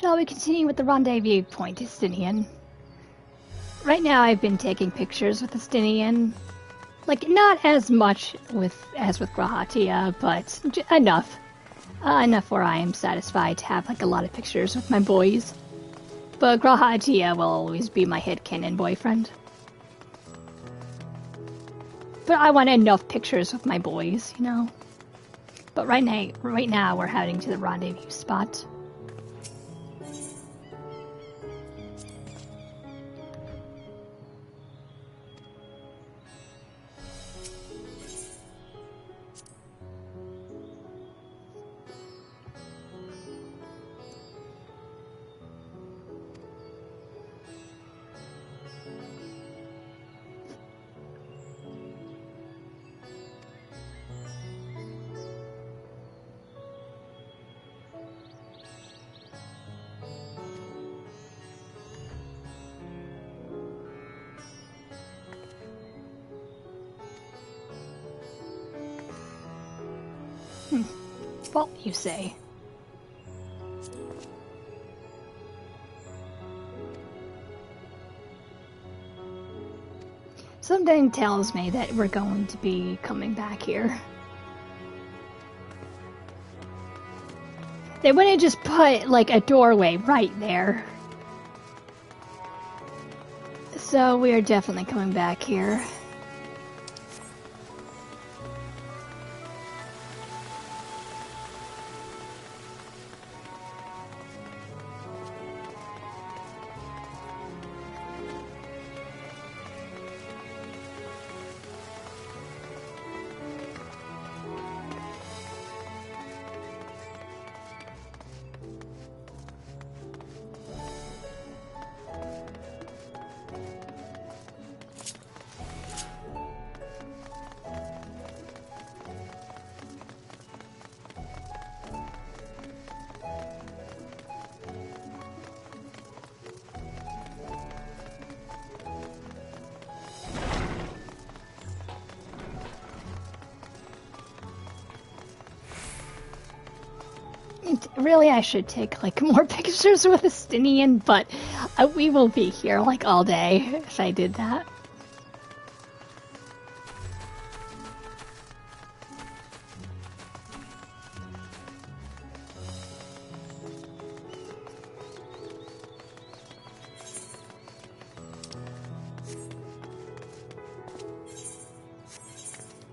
Shall we continue with the rendezvous point, Estinian? Right now I've been taking pictures with Estinian. Like, not as much as with Grahatia, but enough. Enough where I am satisfied to have, like, a lot of pictures with my boys. But Grahatia will always be my headcanon boyfriend. But I want enough pictures with my boys, you know? But right now we're heading to the rendezvous spot. Well, you say. Something tells me that we're going to be coming back here. They wouldn't just put, like, a doorway right there. So we are definitely coming back here. Really, I should take, like, more pictures with Estinian, but we will be here, like, all day if I did that.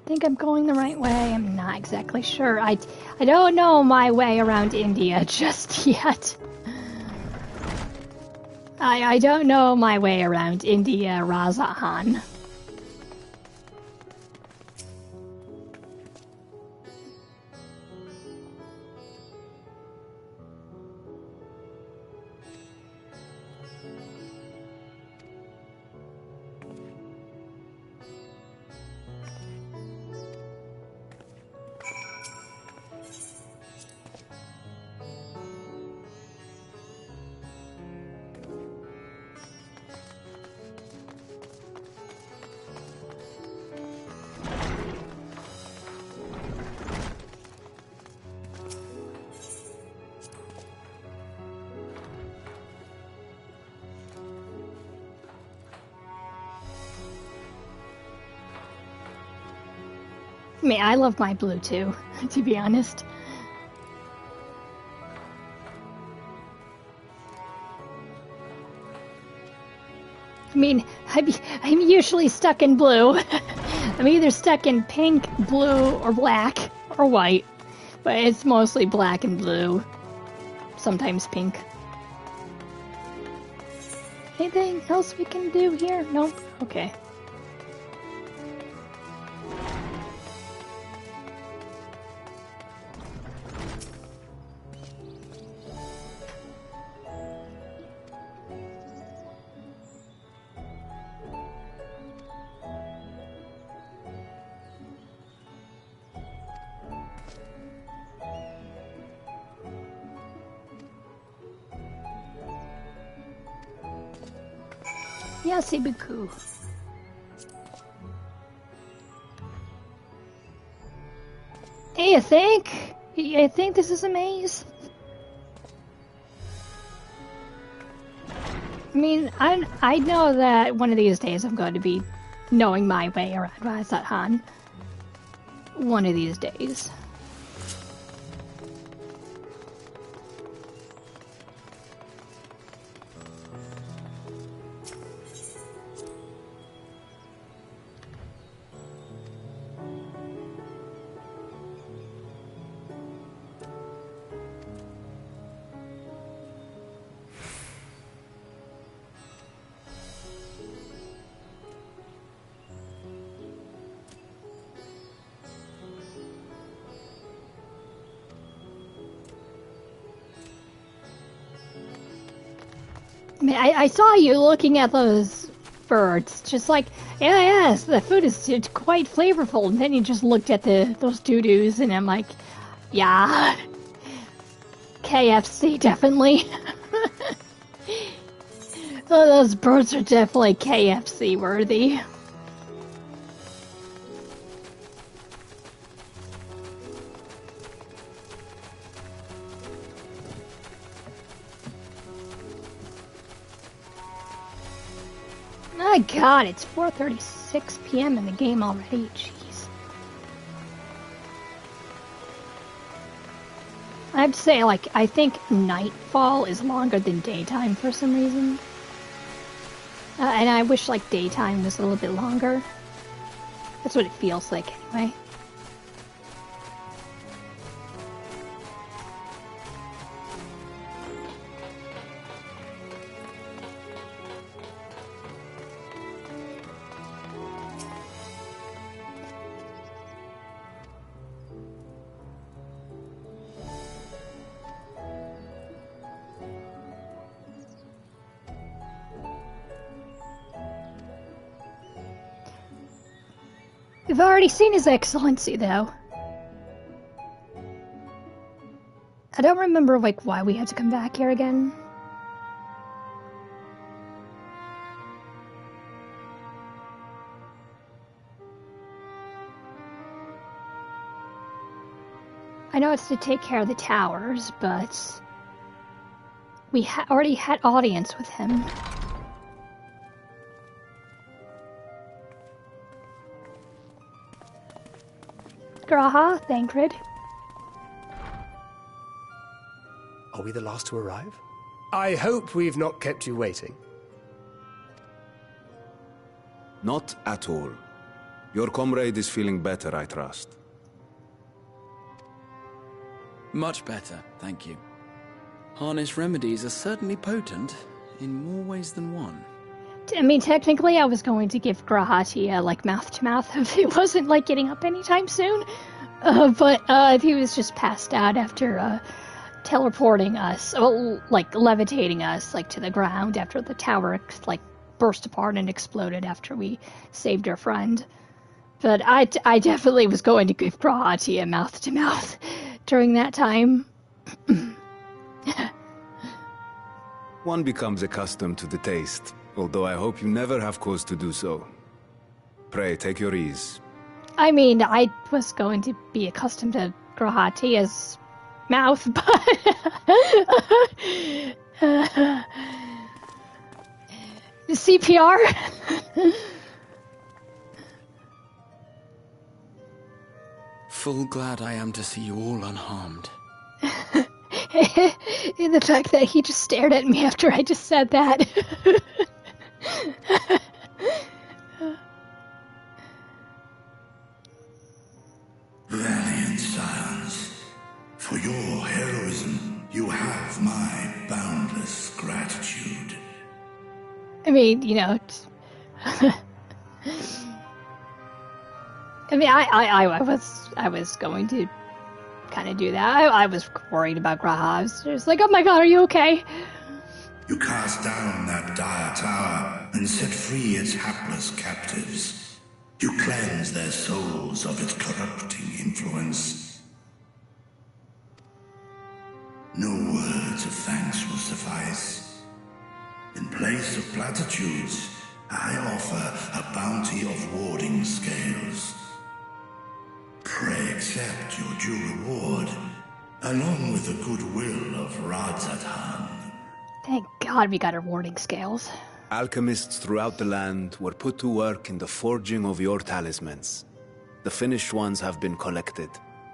I think I'm going the right way. I'm not exactly sure. I don't know my way around India just yet. I don't know my way around India, Razahan. I mean, I love my blue too, to be honest. I mean, I'm usually stuck in blue. I'm either stuck in pink, blue, or black, or white. But it's mostly black and blue. Sometimes pink. Anything else we can do here? Nope. Okay. Merci beaucoup. Hey, I think this is a maze. I mean, I know that one of these days I'm going to be knowing my way around Razat. One of these days. I mean, I saw you looking at those birds, just like, yes, the food is quite flavorful. And then you just looked at those doo-doos, and I'm like, yeah, KFC, definitely. Oh, those birds are definitely KFC worthy. My god, it's 4:36 p.m. in the game already. Jeez. I'd say, like, I think nightfall is longer than daytime for some reason. And I wish, like, daytime was a little bit longer. That's what it feels like, anyway. We've already seen His Excellency, though. I don't remember, like, why we had to come back here again. I know it's to take care of the towers, but we already had audience with him. Graha, Thancred. Are we the last to arrive? I hope we've not kept you waiting. Not at all. Your comrade is feeling better, I trust. Much better, thank you. Harness remedies are certainly potent, in more ways than one. I mean, technically I was going to give Grahatia, like, mouth-to-mouth if it wasn't, like, getting up anytime soon. But if he was just passed out after, teleporting us, well, like, levitating us, like, to the ground after the tower, like, burst apart and exploded after we saved our friend. But I definitely was going to give Grahatia mouth-to-mouth during that time. One becomes accustomed to the taste, although I hope you never have cause to do so. Pray, take your ease. I mean, I was going to be accustomed to Grahatia's mouth, but... CPR? Full glad I am to see you all unharmed. And the fact that he just stared at me after I just said that. Valiant scions, for your heroism, you have my boundless gratitude. I mean, you know... I mean, I was going to kind of do that. I was worried about Graha. I was just like, oh my god, are you okay? You cast down that dire tower and set free its hapless captives. You cleanse their souls of its corrupting influence. No words of thanks will suffice. In place of platitudes, I offer a bounty of warding scales. Pray accept your due reward, along with the goodwill of Radzatan. Thank God, we got our warding scales. Alchemists throughout the land were put to work in the forging of your talismans. The finished ones have been collected,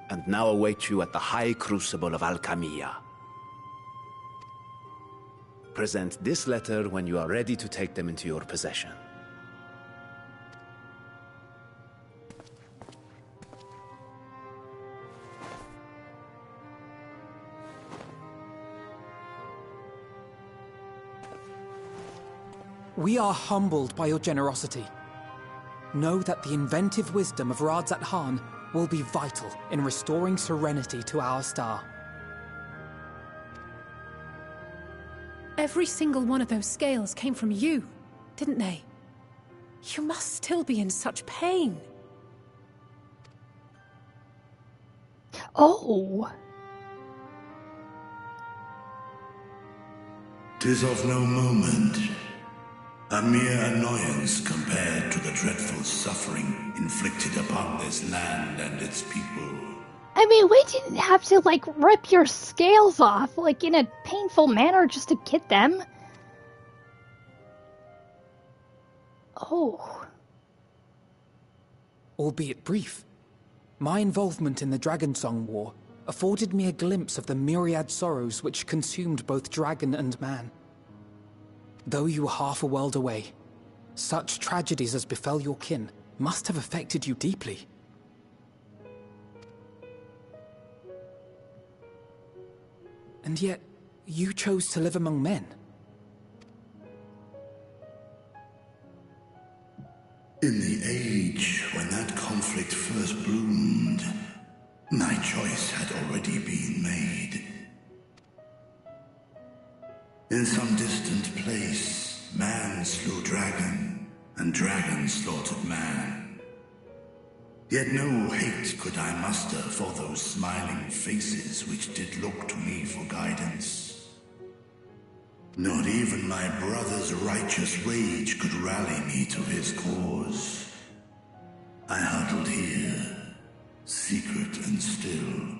and now await you at the High Crucible of Alchemia. Present this letter when you are ready to take them into your possession. We are humbled by your generosity. Know that the inventive wisdom of Radzat Han will be vital in restoring serenity to our star. Every single one of those scales came from you, didn't they? You must still be in such pain. Oh. 'Tis of no moment. A mere annoyance compared to the dreadful suffering inflicted upon this land and its people. I mean, we didn't have to, like, rip your scales off, like, in a painful manner just to get them. Oh. Albeit brief, my involvement in the Dragonsong War afforded me a glimpse of the myriad sorrows which consumed both dragon and man. Though you were half a world away, such tragedies as befell your kin must have affected you deeply. And yet, you chose to live among men. In the age when that conflict first bloomed, my choice had already been made. In some distant place, man slew dragon, and dragon slaughtered man. Yet no hate could I muster for those smiling faces which did look to me for guidance. Not even my brother's righteous rage could rally me to his cause. I huddled here, secret and still,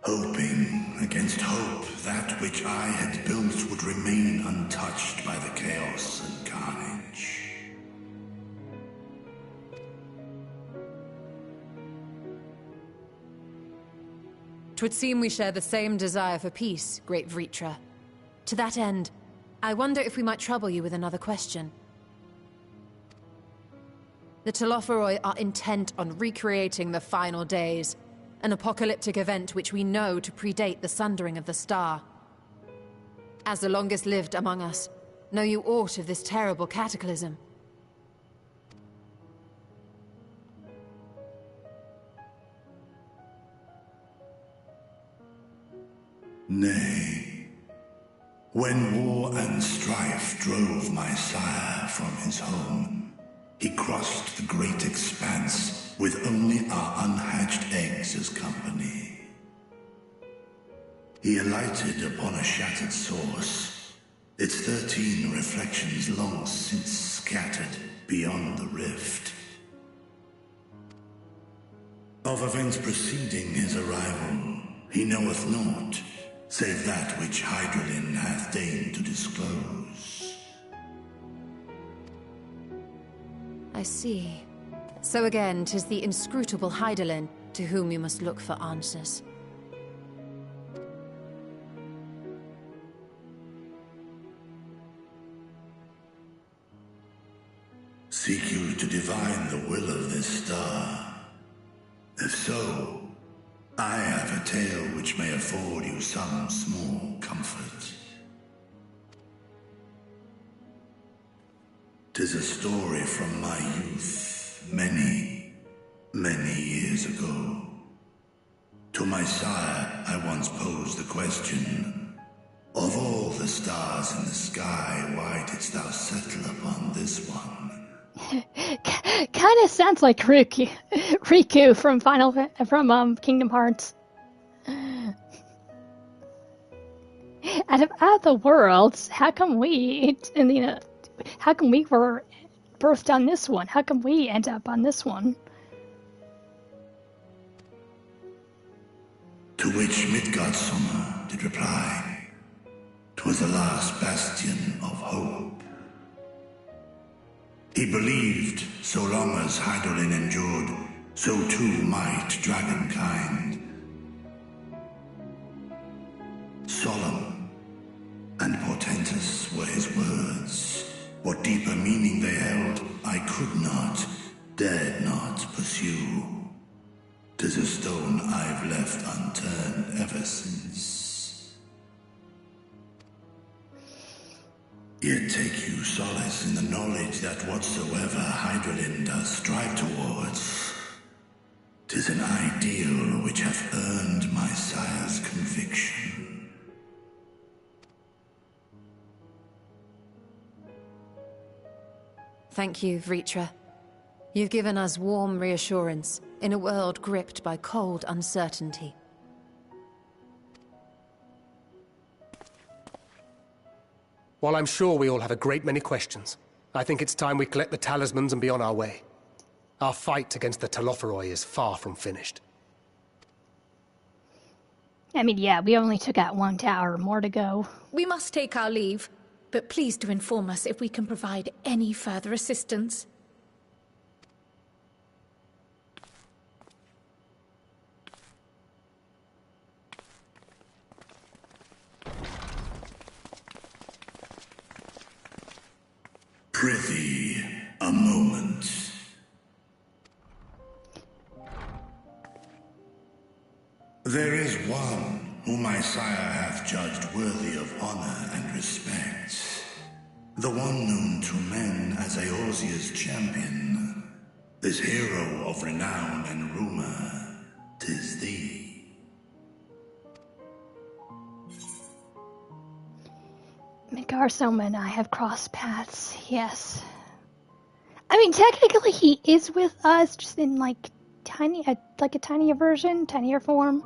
hoping against hope that which I had built would remain untouched by the chaos and carnage. 'Twould seem we share the same desire for peace, great Vritra. To that end, I wonder if we might trouble you with another question. The Telophoroi are intent on recreating the final days, an apocalyptic event which we know to predate the sundering of the star. As the longest lived among us, know you aught of this terrible cataclysm? Nay. When war and strife drove my sire from his home, he crossed the great expanse with only our unhatched eggs as company. He alighted upon a shattered source, its 13 reflections long since scattered beyond the rift. Of events preceding his arrival, he knoweth naught, save that which Hydralin hath deigned to disclose. I see. So again, 'tis the inscrutable Hydralin to whom you must look for answers. Seek you to divine the will of this star? If so, I have a tale which may afford you some small comfort. 'Tis a story from my youth, many, many years ago. To my sire, I once posed the question, of all the stars in the sky, why didst thou settle upon this one? Kind of sounds like Riku from Kingdom Hearts. Out of the worlds, how come we were birthed on this one? How come we end up on this one? To which Midgard Summer did reply, 'Twas the last bastion of hope. He believed so long as Hydaelyn endured, so too might dragonkind. Solemn and portentous were his words. What deeper meaning they held, I could not, dared not pursue. 'Tis a stone I've left unturned ever since. Yet take you solace in the knowledge that whatsoever Hydaelyn does strive towards, 'tis an ideal which hath earned my sire's conviction. Thank you, Vritra. You've given us warm reassurance in a world gripped by cold uncertainty. While I'm sure we all have a great many questions, I think it's time we collect the talismans and be on our way. Our fight against the Telophoroi is far from finished. I mean, yeah, we only took out one tower, more to go. We must take our leave, but please do inform us if we can provide any further assistance. Prithee, a moment. There is one whom my sire hath judged worthy of honor and respect. The one known to men as Eorzea's champion. This hero of renown and rumor, 'tis thee. Midgarsoma and I have crossed paths, yes. I mean, technically he is with us, just in like a tinier version, tinier form.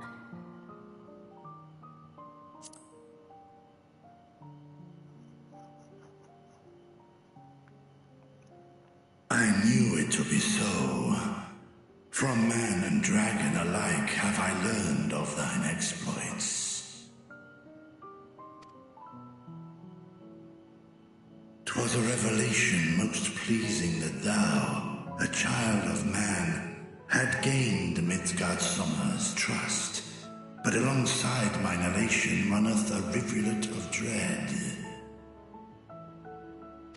I knew it to be so. From man and dragon alike have I learned of thine exploits. 'Twas a revelation most pleasing that thou, a child of man, had gained Midgardsoma's trust. But alongside mine elation runneth a rivulet of dread.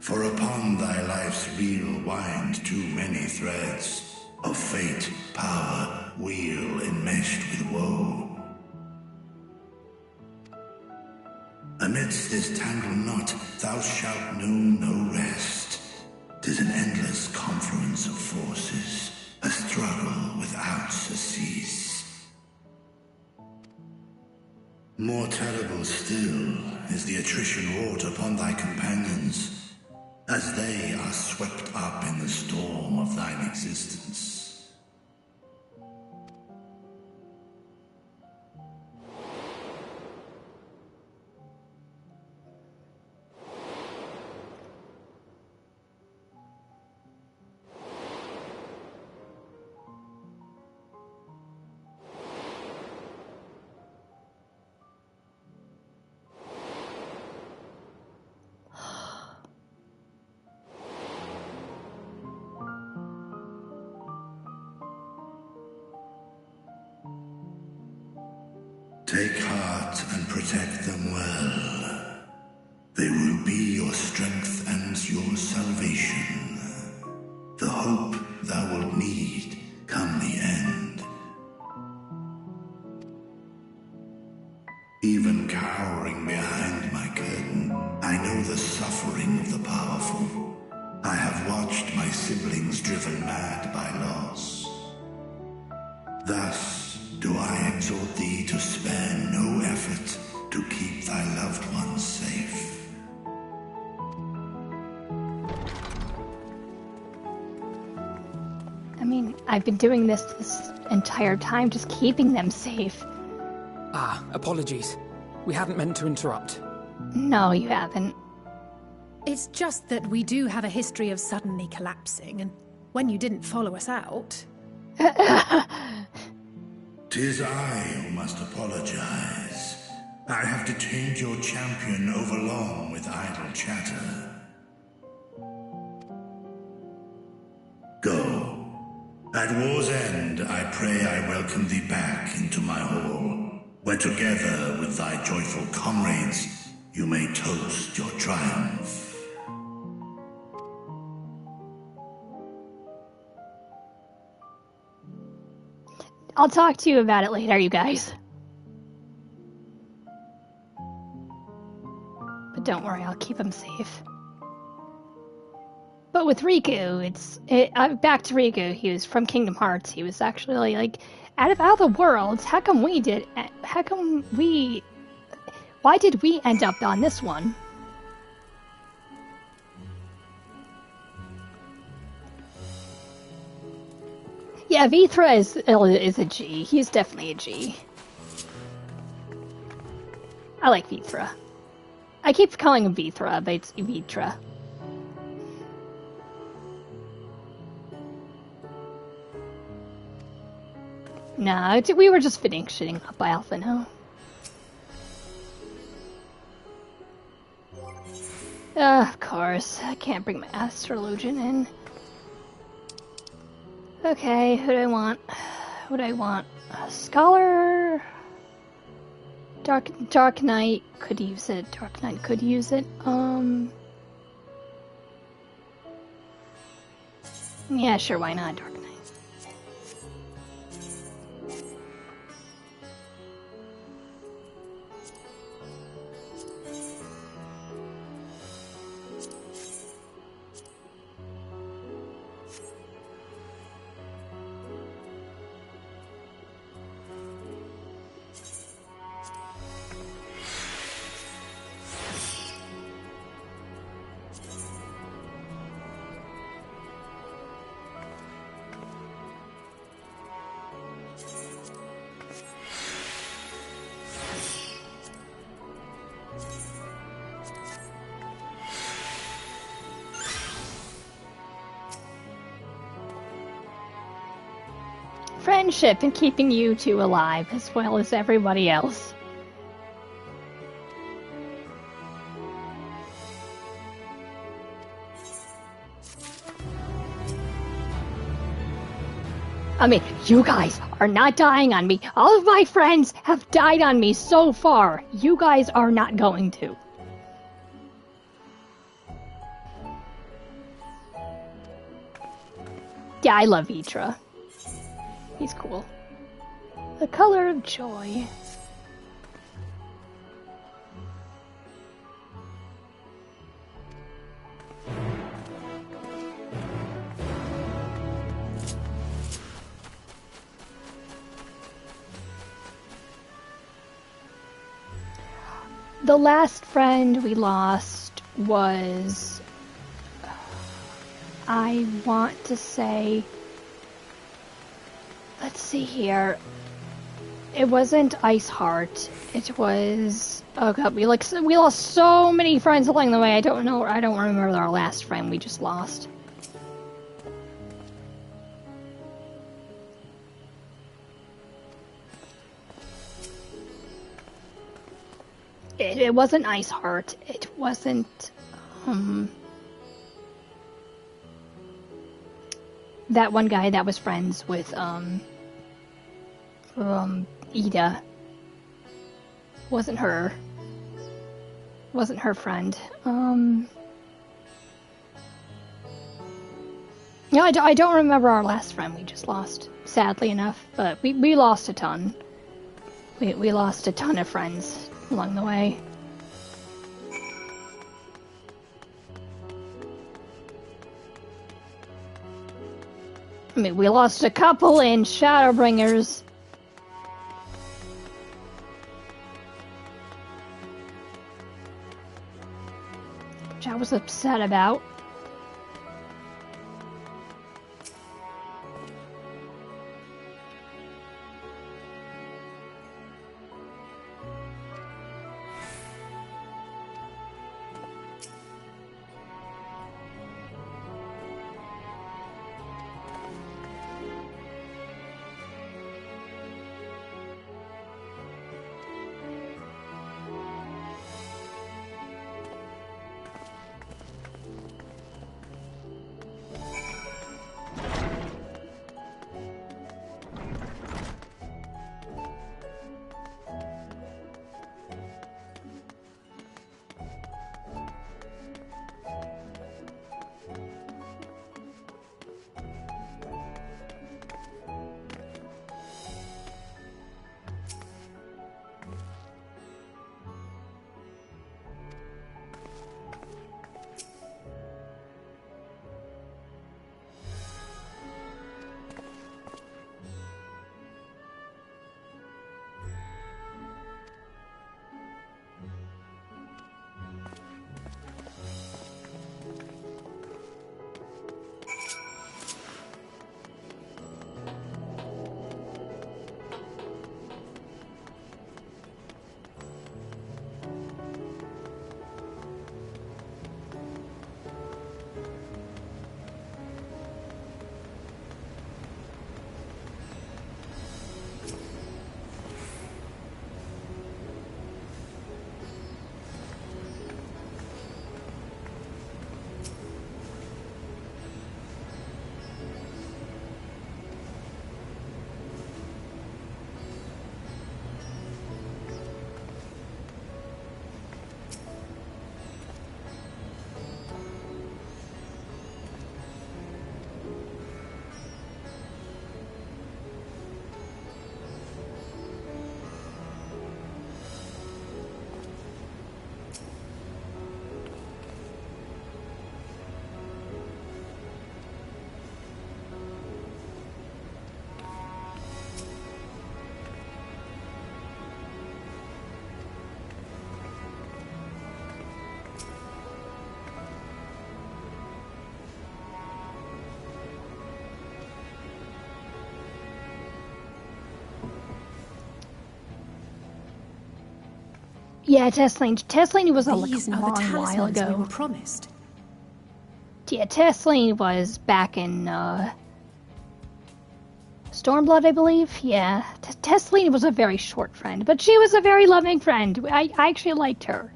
For upon thy life's reel wind too many threads of fate, power, weal enmeshed with woe. Amidst this tangled knot thou shalt know no rest. 'Tis an endless confluence of forces, a struggle without surcease. More terrible still is the attrition wrought upon thy companions, as they are swept up in the storm of thine existence. Take heart and protect them well. They will be your strength and your salvation. The hope thou wilt need come the end. Even cowering behind my curtain, I know the suffering of the powerful. I have watched my siblings driven mad by loss. Thus do I exhort thee to spare no effort to keep thy loved ones safe. I mean, I've been doing this entire time, just keeping them safe. Ah, apologies. We hadn't meant to interrupt. No, you haven't. It's just that we do have a history of suddenly collapsing, and when you didn't follow us out... 'Tis I who must apologize. I have detained your champion overlong with idle chatter. Go. At war's end, I pray I welcome thee back into my hall, where together with thy joyful comrades, you may toast your triumph. I'll talk to you about it later, you guys. But don't worry, I'll keep him safe. But with Riku, back to Riku. He was from Kingdom Hearts. He was actually like out of all the worlds. Why did we end up on this one? Yeah, Vithra is a G. He's definitely a G. I like Vithra. I keep calling him Vithra, but it's Vithra. Nah, we were just finishing up by Alphino. Of course, I can't bring my astrologian in. Okay, who do I want? What do I want? A scholar? Dark Knight could use it. Dark Knight could use it. Yeah, sure, why not? Dark Knight. Friendship and keeping you two alive, as well as everybody else. I mean, you guys are not dying on me. All of my friends have died on me so far. You guys are not going to. Yeah, I love Vitra. He's cool. The color of joy. The last friend we lost was, I want to say, let's see here. It wasn't Iceheart. It was, oh god, we lost so many friends along the way. I don't remember our last friend we just lost. It wasn't Iceheart. It wasn't, that one guy that was friends with, Ida. Wasn't her. Wasn't her friend. No, I don't remember our last friend we just lost, sadly enough, but we lost a ton. We lost a ton of friends along the way. I mean, we lost a couple in Shadowbringers. Which I was upset about. Yeah, Tesseline was a These are the long while talismans we were ago. promised. Yeah, Tesseline was back in Stormblood, I believe. Yeah, Tesseline was a very short friend, but she was a very loving friend. I actually liked her.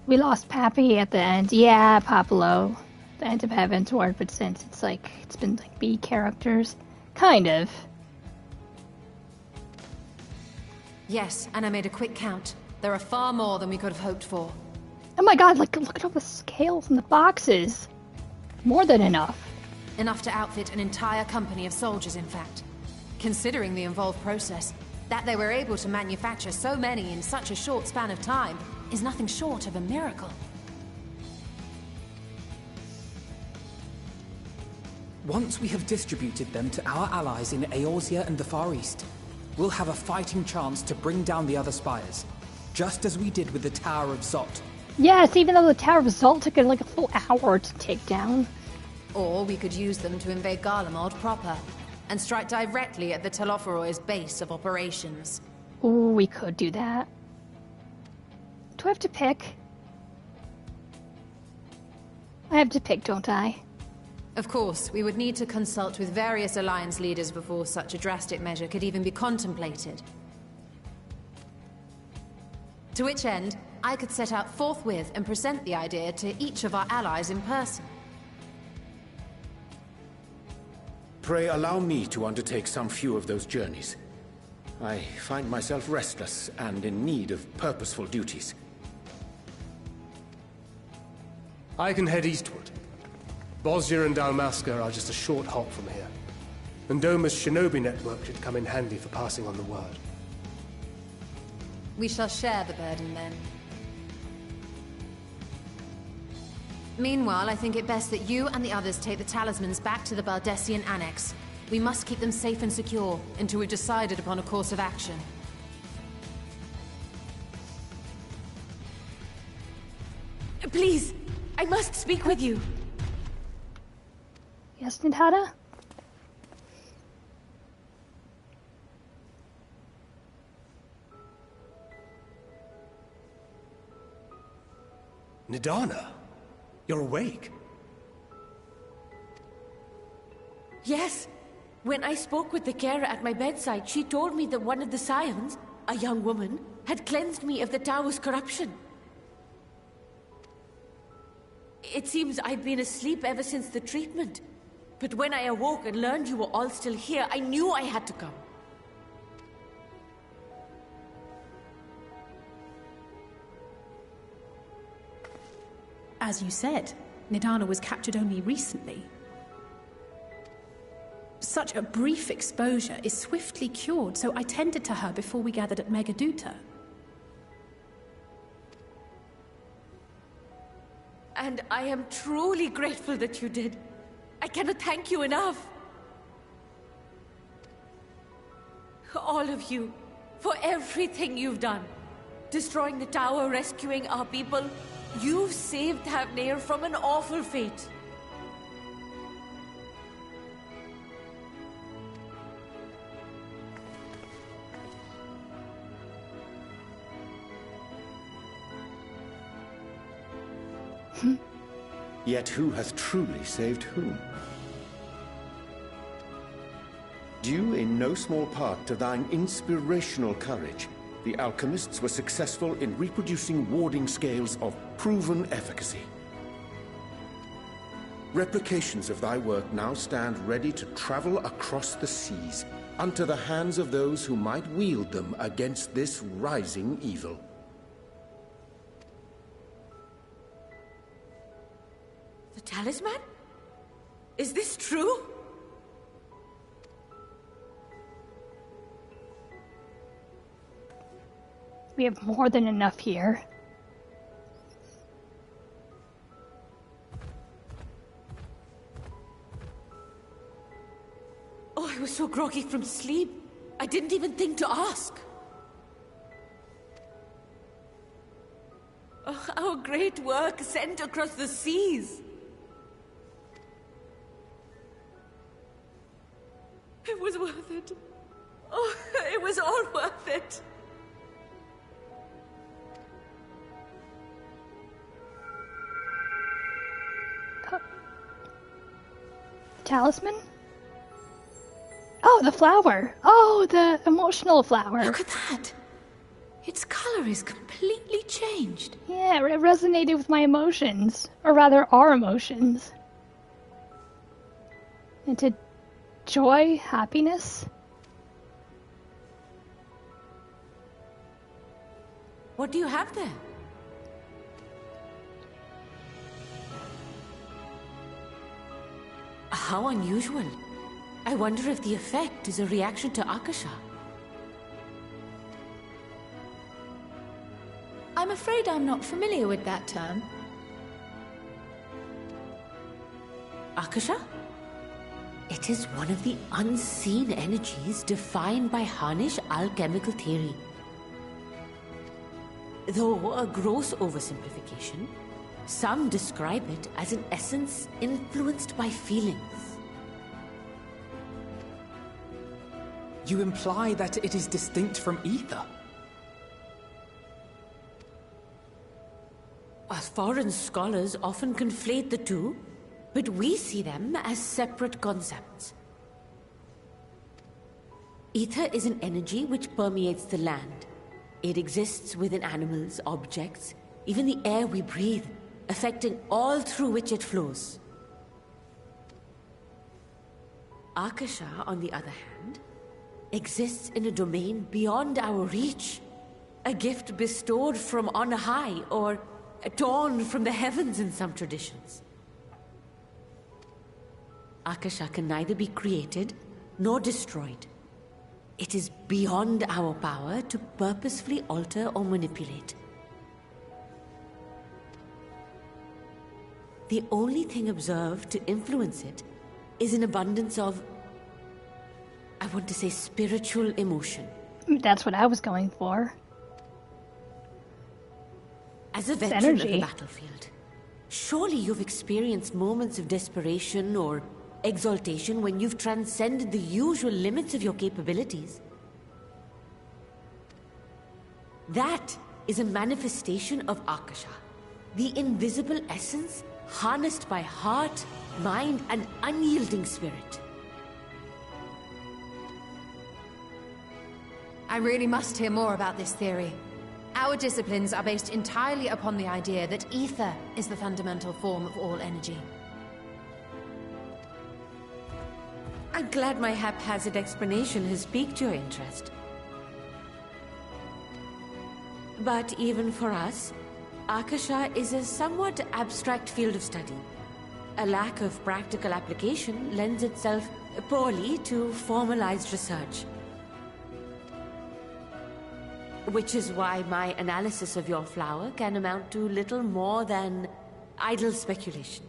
We lost Pappy at the end. Yeah, Popolo. The end of Heavensward, but since it's been like B characters. Kind of. Yes, and I made a quick count. There are far more than we could have hoped for. Oh my god, look at all the scales in the boxes. More than enough. Enough to outfit an entire company of soldiers, in fact. Considering the involved process, that they were able to manufacture so many in such a short span of time is nothing short of a miracle. Once we have distributed them to our allies in Eorzea and the Far East, we'll have a fighting chance to bring down the other spires, just as we did with the Tower of Zot. Yes, even though the Tower of Zot took like a full hour to take down. Or we could use them to invade Garlemald proper, and strike directly at the Telophoroid's base of operations. Ooh, we could do that. Do I have to pick? I have to pick, don't I? Of course, we would need to consult with various Alliance leaders before such a drastic measure could even be contemplated. To which end, I could set out forthwith and present the idea to each of our allies in person. Pray allow me to undertake some few of those journeys. I find myself restless and in need of purposeful duties. I can head eastward. Bosnia and Dalmasca are just a short hop from here. And Doma's shinobi network should come in handy for passing on the word. We shall share the burden then. Meanwhile, I think it best that you and the others take the talismans back to the Baldessian Annex. We must keep them safe and secure until we've decided upon a course of action. Please, I must speak with you. Yes, Nidhada? Nidana, you're awake. Yes. When I spoke with the carer at my bedside, she told me that one of the scions, a young woman, had cleansed me of the tower's corruption. It seems I'd been asleep ever since the treatment. But when I awoke and learned you were all still here, I knew I had to come. As you said, Nidana was captured only recently. Such a brief exposure is swiftly cured, so I tended to her before we gathered at Megaduta. And I am truly grateful that you did. I cannot thank you enough. All of you, for everything you've done. Destroying the tower, rescuing our people. You've saved Thavnair from an awful fate. Yet who hath truly saved whom? Due in no small part to thine inspirational courage, the alchemists were successful in reproducing warding scales of proven efficacy. Replications of thy work now stand ready to travel across the seas, unto the hands of those who might wield them against this rising evil. The talisman? Is this true? We have more than enough here. Oh, I was so groggy from sleep. I didn't even think to ask. Oh, our great work sent across the seas. It was worth it. Oh, was all worth it. Talisman? Oh, the flower. Oh, the emotional flower. Look at that. Its color is completely changed. Yeah, it resonated with my emotions. Or rather, our emotions. Into joy, happiness. What do you have there? How unusual. I wonder if the effect is a reaction to Akasha. I'm afraid I'm not familiar with that term. Akasha? It is one of the unseen energies defined by Harnish alchemical theory. Though a gross oversimplification, some describe it as an essence influenced by feelings. You imply that it is distinct from ether? Foreign scholars often conflate the two, but we see them as separate concepts. Ether is an energy which permeates the land. It exists within animals, objects, even the air we breathe, affecting all through which it flows. Akasha, on the other hand, exists in a domain beyond our reach. A gift bestowed from on high, or torn from the heavens in some traditions. Akasha can neither be created nor destroyed. It is beyond our power to purposefully alter or manipulate. The only thing observed to influence it is an abundance of, I want to say, spiritual emotion. That's what I was going for. As a veteran of the battlefield, surely you've experienced moments of desperation or exaltation when you've transcended the usual limits of your capabilities. That is a manifestation of Akasha, the invisible essence harnessed by heart, mind, and unyielding spirit. I really must hear more about this theory. Our disciplines are based entirely upon the idea that ether is the fundamental form of all energy. I'm glad my haphazard explanation has piqued your interest. But even for us, Akasha is a somewhat abstract field of study. A lack of practical application lends itself poorly to formalized research. Which is why my analysis of your flower can amount to little more than idle speculation.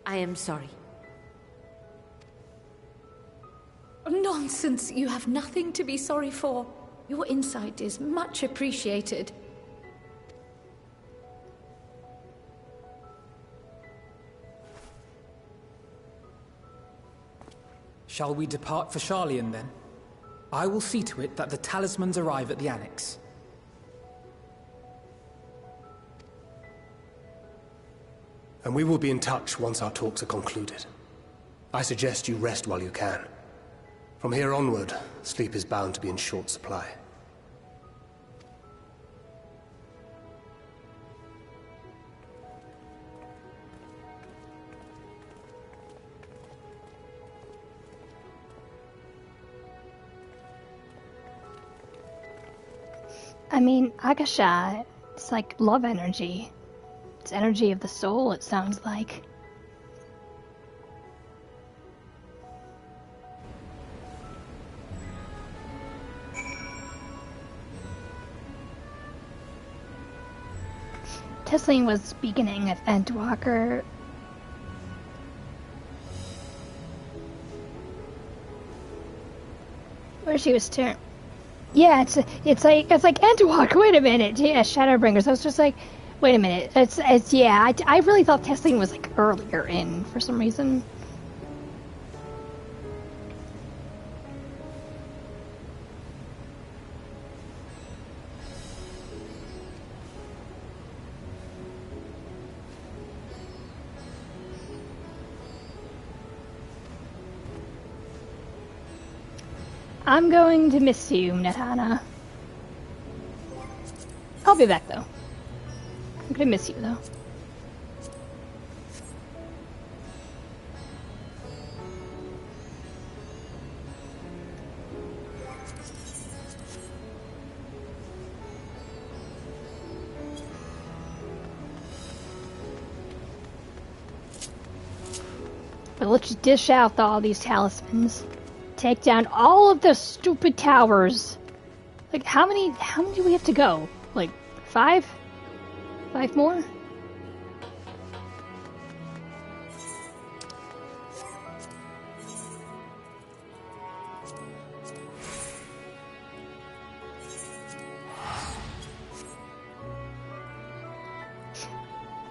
I am sorry. Nonsense! You have nothing to be sorry for. Your insight is much appreciated. Shall we depart for Sharlayan then? I will see to it that the talismans arrive at the Annex. And we will be in touch once our talks are concluded. I suggest you rest while you can. From here onward, sleep is bound to be in short supply. I mean, Akasha, it's like love energy. It's energy of the soul, it sounds like. Tesling was beginning at Endwalker. Where she was staring. Yeah, it's like Endwalker. Wait a minute. Yeah, Shadowbringers. I was just like, wait a minute. It's yeah. I really thought Tesling was like earlier in for some reason. I'm going to miss you, Netana. I'll be back, though. I'm gonna miss you, though. But let's just dish out all these talismans. Take down all of the stupid towers. Like, how many do we have to go? Like, 5? 5 more?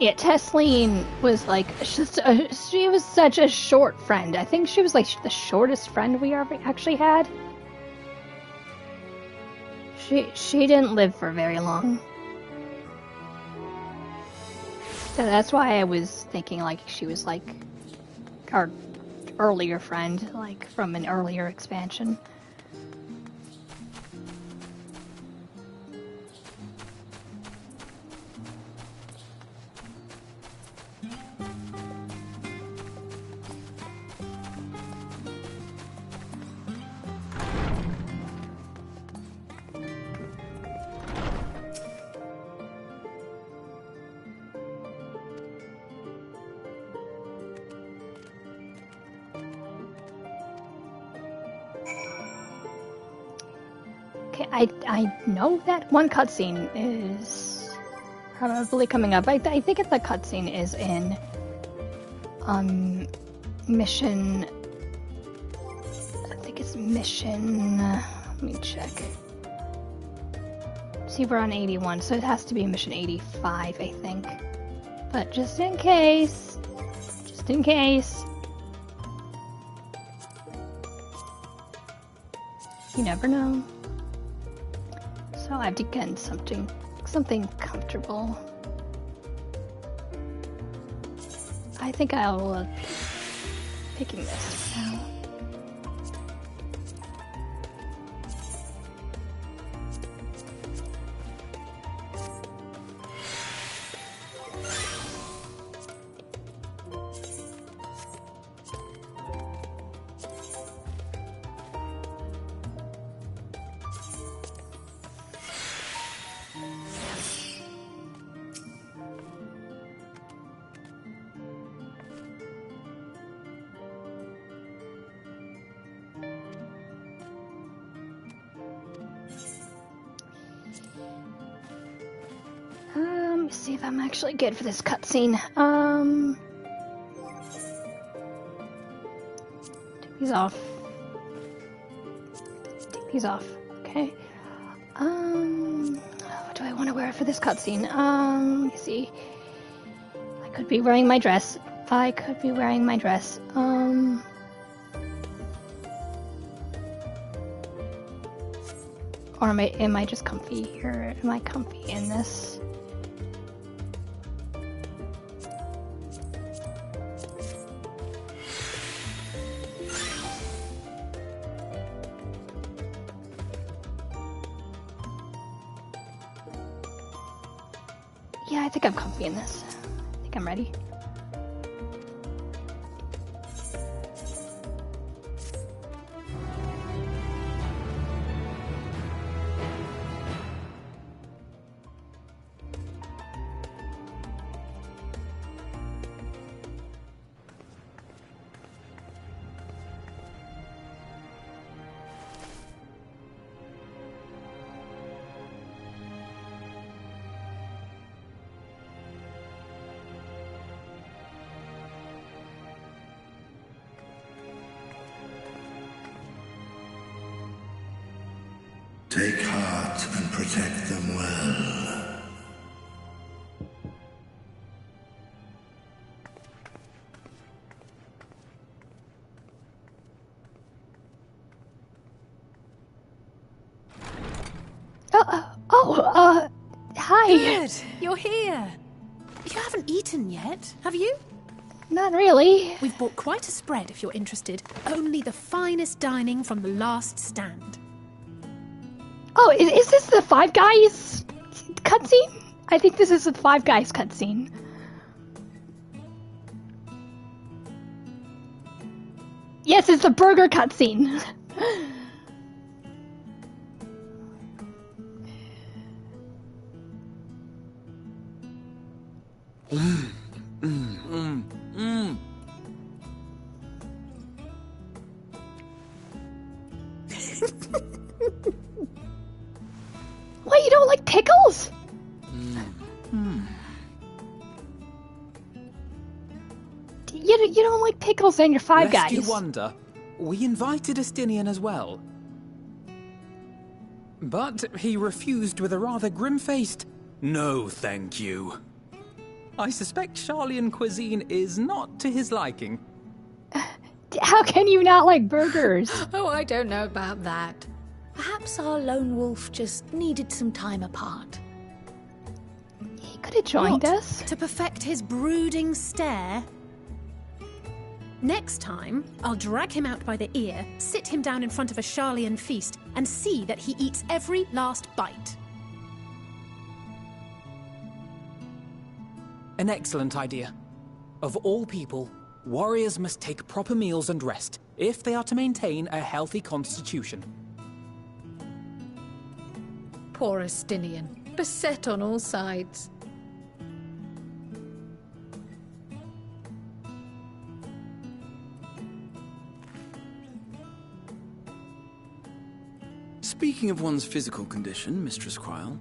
Yeah, Tesleen was like, she was such a short friend. I think she was like the shortest friend we ever actually had. She didn't live for very long. So that's why I was thinking like she was like our earlier friend, like from an earlier expansion. I know that one cutscene is probably coming up. I think the cutscene is in mission. I think it's mission. Let me check. See, we're on 81, so it has to be mission 85, I think. But just in case, you never know. So I have to get something comfortable. I think I'll picking this for now. See if I'm actually good for this cutscene. Take these off. Take these off. Okay. What do I want to wear for this cutscene? Let me see. I could be wearing my dress. Or am I just comfy here? Am I comfy in this? Yeah, I think I'm comfy in this. I think I'm ready. Take heart and protect them well. Hi. Good, you're here. You haven't eaten yet, have you? Not really. We've bought quite a spread if you're interested. Only the finest dining from the last stand. Oh, is this the Five Guys cutscene? I think this is the Five Guys cutscene. Yes, it's the burger cutscene. What, you don't like pickles? You don't like pickles and your Five Guys. Lest you wonder, we invited Estinian as well. But he refused with a rather grim-faced, "No, thank you." I suspect Charlian cuisine is not to his liking. How can you not like burgers? Oh, I don't know about that. Perhaps our lone wolf just needed some time apart. He could have joined us. To perfect his brooding stare? Next time, I'll drag him out by the ear, sit him down in front of a Charlian feast, and see that he eats every last bite. An excellent idea. Of all people, warriors must take proper meals and rest if they are to maintain a healthy constitution. Poor Estinian, beset on all sides. Speaking of one's physical condition, Mistress Quile,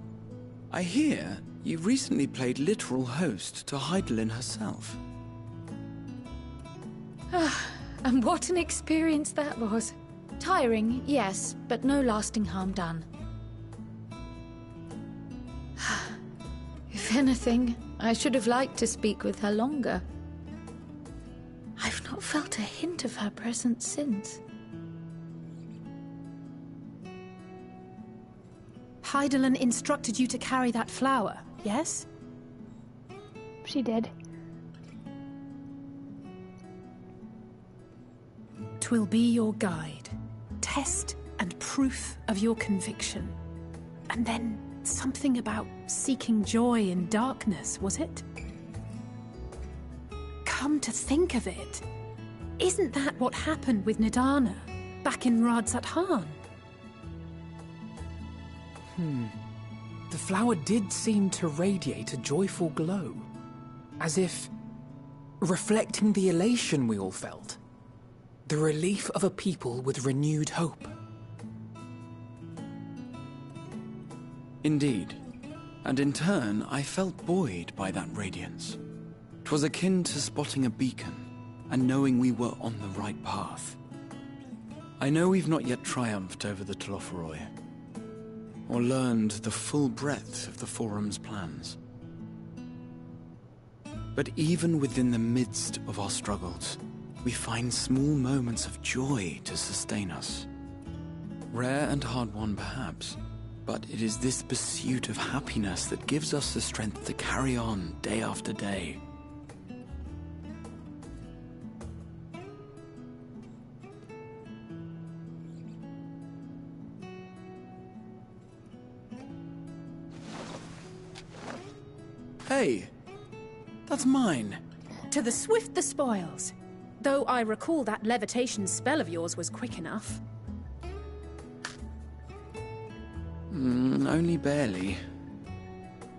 I hear you've recently played literal host to Heidelin herself. And what an experience that was. Tiring, yes, but no lasting harm done. If anything, I should have liked to speak with her longer. I've not felt a hint of her presence since. Heidelin instructed you to carry that flower, yes? She did. 'Twill be your guide, test and proof of your conviction. And then something about seeking joy in darkness, was it? Come to think of it, isn't that what happened with Nidana back in Radzat-Han? The flower did seem to radiate a joyful glow, as if reflecting the elation we all felt, the relief of a people with renewed hope. Indeed, and in turn I felt buoyed by that radiance. 'Twas akin to spotting a beacon and knowing we were on the right path. I know we've not yet triumphed over the Telophoroi, or learned the full breadth of the Forum's plans. But even within the midst of our struggles, we find small moments of joy to sustain us. Rare and hard-won perhaps, but it is this pursuit of happiness that gives us the strength to carry on day after day. Hey, that's mine. To the swift the spoils. Though I recall that levitation spell of yours was quick enough. Only barely.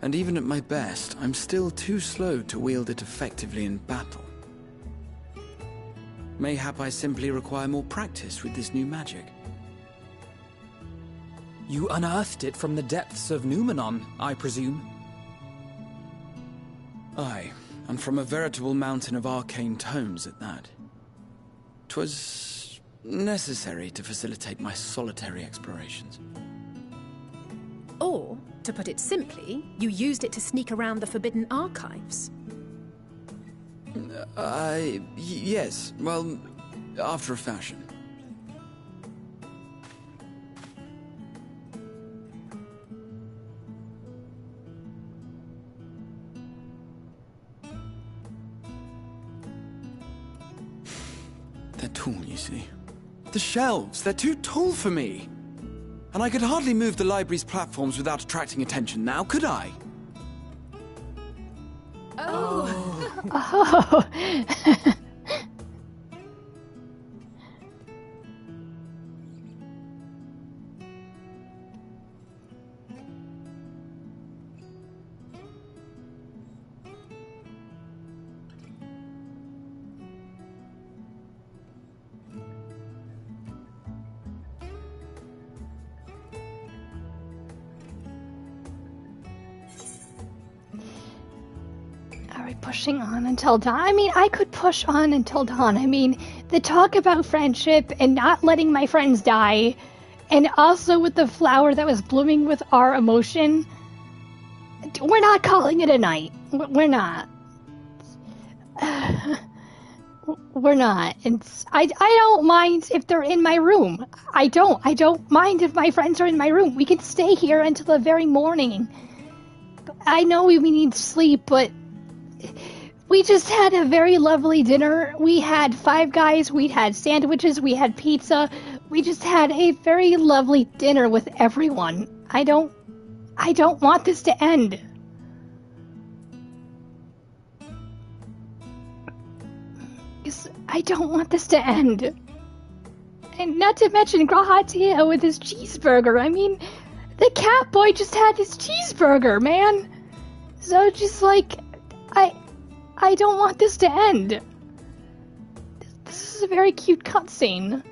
And even at my best, I'm still too slow to wield it effectively in battle. Mayhap I simply require more practice with this new magic. You unearthed it from the depths of Numenon, I presume? Aye, and from a veritable mountain of arcane tomes at that. 'Twas necessary to facilitate my solitary explorations. Or, to put it simply, you used it to sneak around the Forbidden Archives. Yes, well, after a fashion. tall, you see. The shelves, they're too tall for me. And I could hardly move the library's platforms without attracting attention now, could I? Oh. Are we pushing on until dawn? I mean, I could push on until dawn. I mean, the talk about friendship and not letting my friends die, and also with the flower that was blooming with our emotion, we're not calling it a night. We're not. We're not. And I don't mind if they're in my room. I don't mind if my friends are in my room. We can stay here until the very morning. I know we need sleep, but we just had a very lovely dinner. We had Five Guys, we had sandwiches, we had pizza. We just had a very lovely dinner with everyone. I don't want this to end. I don't want this to end. And not to mention Grahatia with his cheeseburger. I mean, the cat boy just had his cheeseburger, man. So just like, I don't want this to end. This is a very cute cutscene.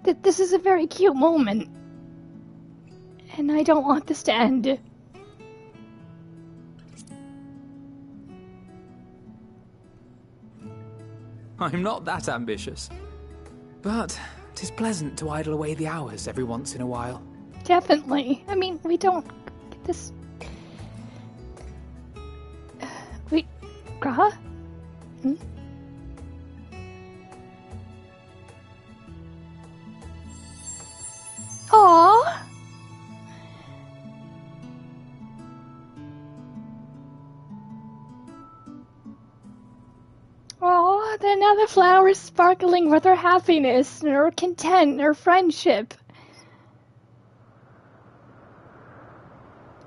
This is a very cute moment. And I don't want this to end. I'm not that ambitious. But 'tis pleasant to idle away the hours every once in a while. Definitely. I mean, we don't get this... Graha? Hmm? Aww! Aww, then now the flower is sparkling with her happiness, and her content, and her friendship.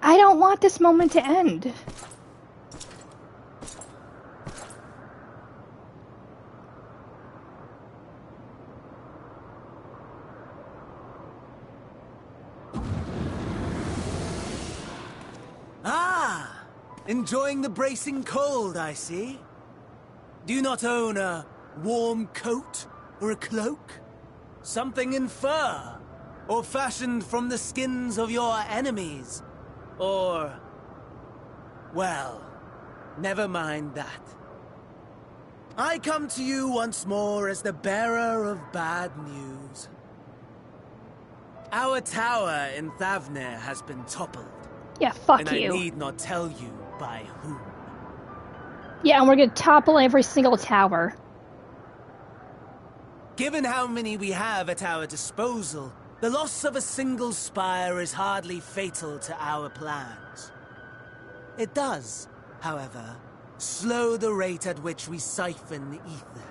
I don't want this moment to end. Ah! Enjoying the bracing cold, I see. Do you not own a warm coat or a cloak? Something in fur? Or fashioned from the skins of your enemies? Or... well, never mind that. I come to you once more as the bearer of bad news. Our tower in Thavnir has been toppled. Yeah, fuck and you. I need not tell you by whom. Yeah, and we're gonna topple every single tower. Given how many we have at our disposal, the loss of a single spire is hardly fatal to our plans. It does, however, slow the rate at which we siphon the ether.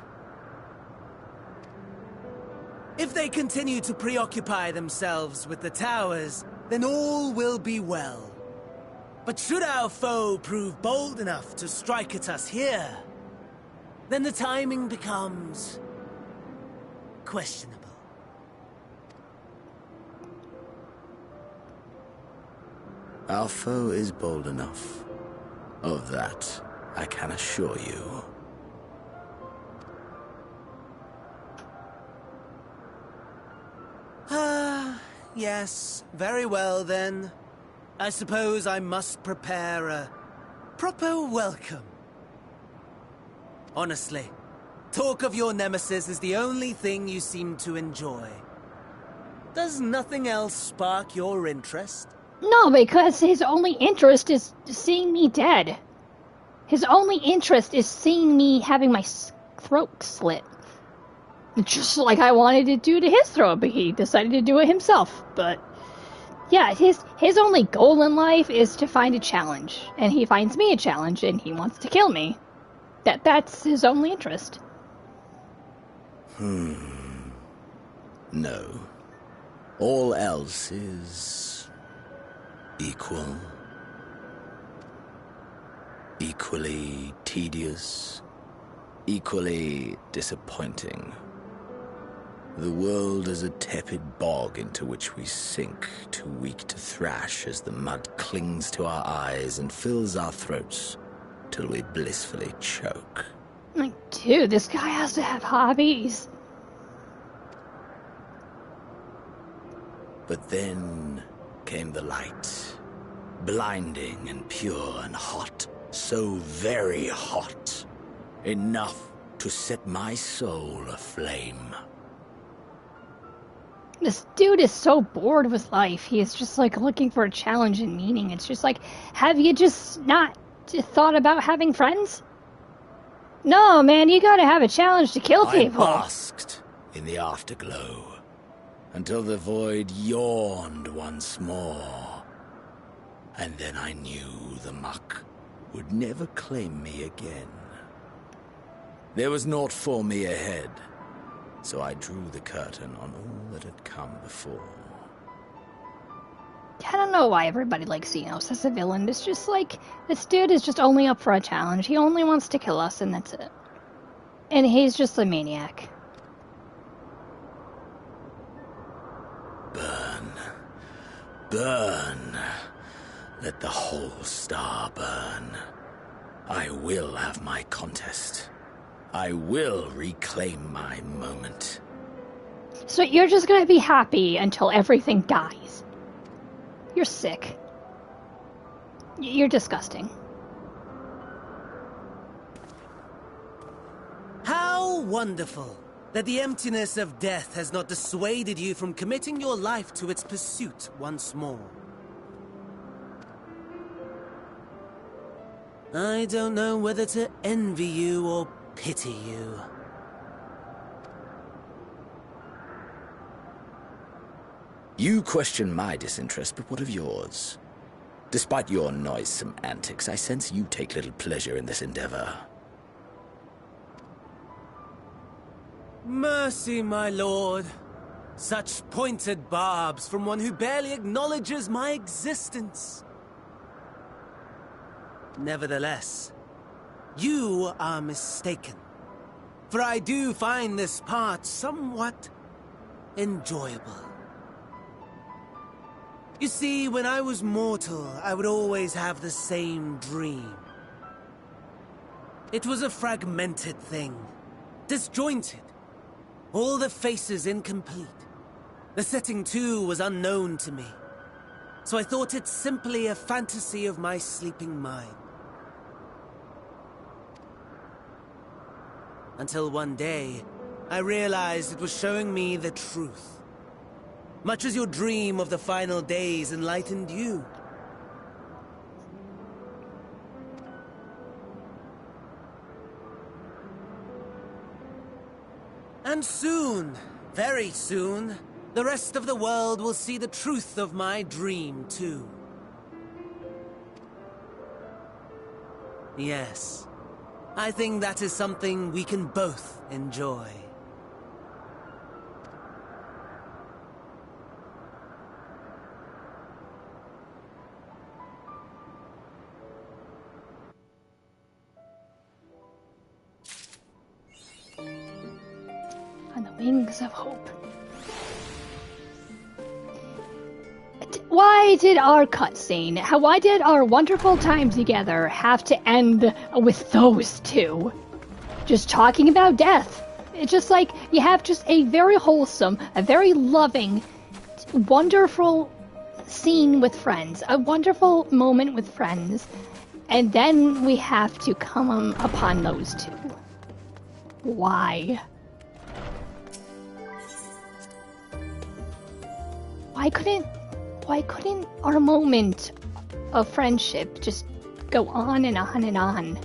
If they continue to preoccupy themselves with the towers, then all will be well. But should our foe prove bold enough to strike at us here, then the timing becomes... questionable. Our foe is bold enough. Of that, I can assure you. Yes, very well then. I suppose I must prepare a proper welcome. Honestly, talk of your nemesis is the only thing you seem to enjoy. Does nothing else spark your interest? No, because his only interest is seeing me dead. His only interest is seeing me having my throat slit. Just like I wanted to do to his throat, but he decided to do it himself. But yeah, his only goal in life is to find a challenge. And he finds me a challenge, and he wants to kill me. That's his only interest. No. All else is equal. Equally tedious. Equally disappointing. The world is a tepid bog into which we sink, too weak to thrash as the mud clings to our eyes and fills our throats till we blissfully choke. Like, dude, this guy has to have hobbies. But then came the light, blinding and pure and hot, so very hot, enough to set my soul aflame. This dude is so bored with life. He is just like looking for a challenge and meaning. It's just like, have you just not thought about having friends? No, man, you gotta have a challenge to kill people. I basked in the afterglow until the void yawned once more. And then I knew the muck would never claim me again. There was naught for me ahead, so I drew the curtain on all that had come before. I don't know why everybody likes Xenos as a villain. It's just like, this dude is just only up for a challenge. He only wants to kill us, and that's it. And he's just a maniac. Burn. Burn. Let the whole star burn. I will have my contest. I will reclaim my moment. So you're just gonna be happy until everything dies. You're sick. You're disgusting. How wonderful that the emptiness of death has not dissuaded you from committing your life to its pursuit once more. I don't know whether to envy you or pity you. You question my disinterest, but what of yours? Despite your noisome antics, I sense you take little pleasure in this endeavor. Mercy, my lord. Such pointed barbs from one who barely acknowledges my existence. Nevertheless, you are mistaken. For I do find this part somewhat enjoyable. You see, when I was mortal, I would always have the same dream. It was a fragmented thing, disjointed. All the faces incomplete. The setting, too, was unknown to me. So I thought it simply a fantasy of my sleeping mind. Until one day, I realized it was showing me the truth. Much as your dream of the final days enlightened you. And soon, very soon, the rest of the world will see the truth of my dream, too. Yes, I think that is something we can both enjoy. On the wings of hope. Why did our cutscene, why did our wonderful time together have to end with those two? Just talking about death. It's just like, you have just a very wholesome, a very loving, wonderful scene with friends. A wonderful moment with friends. And then we have to come upon those two. Why? Why couldn't our moment of friendship just go on and on and on?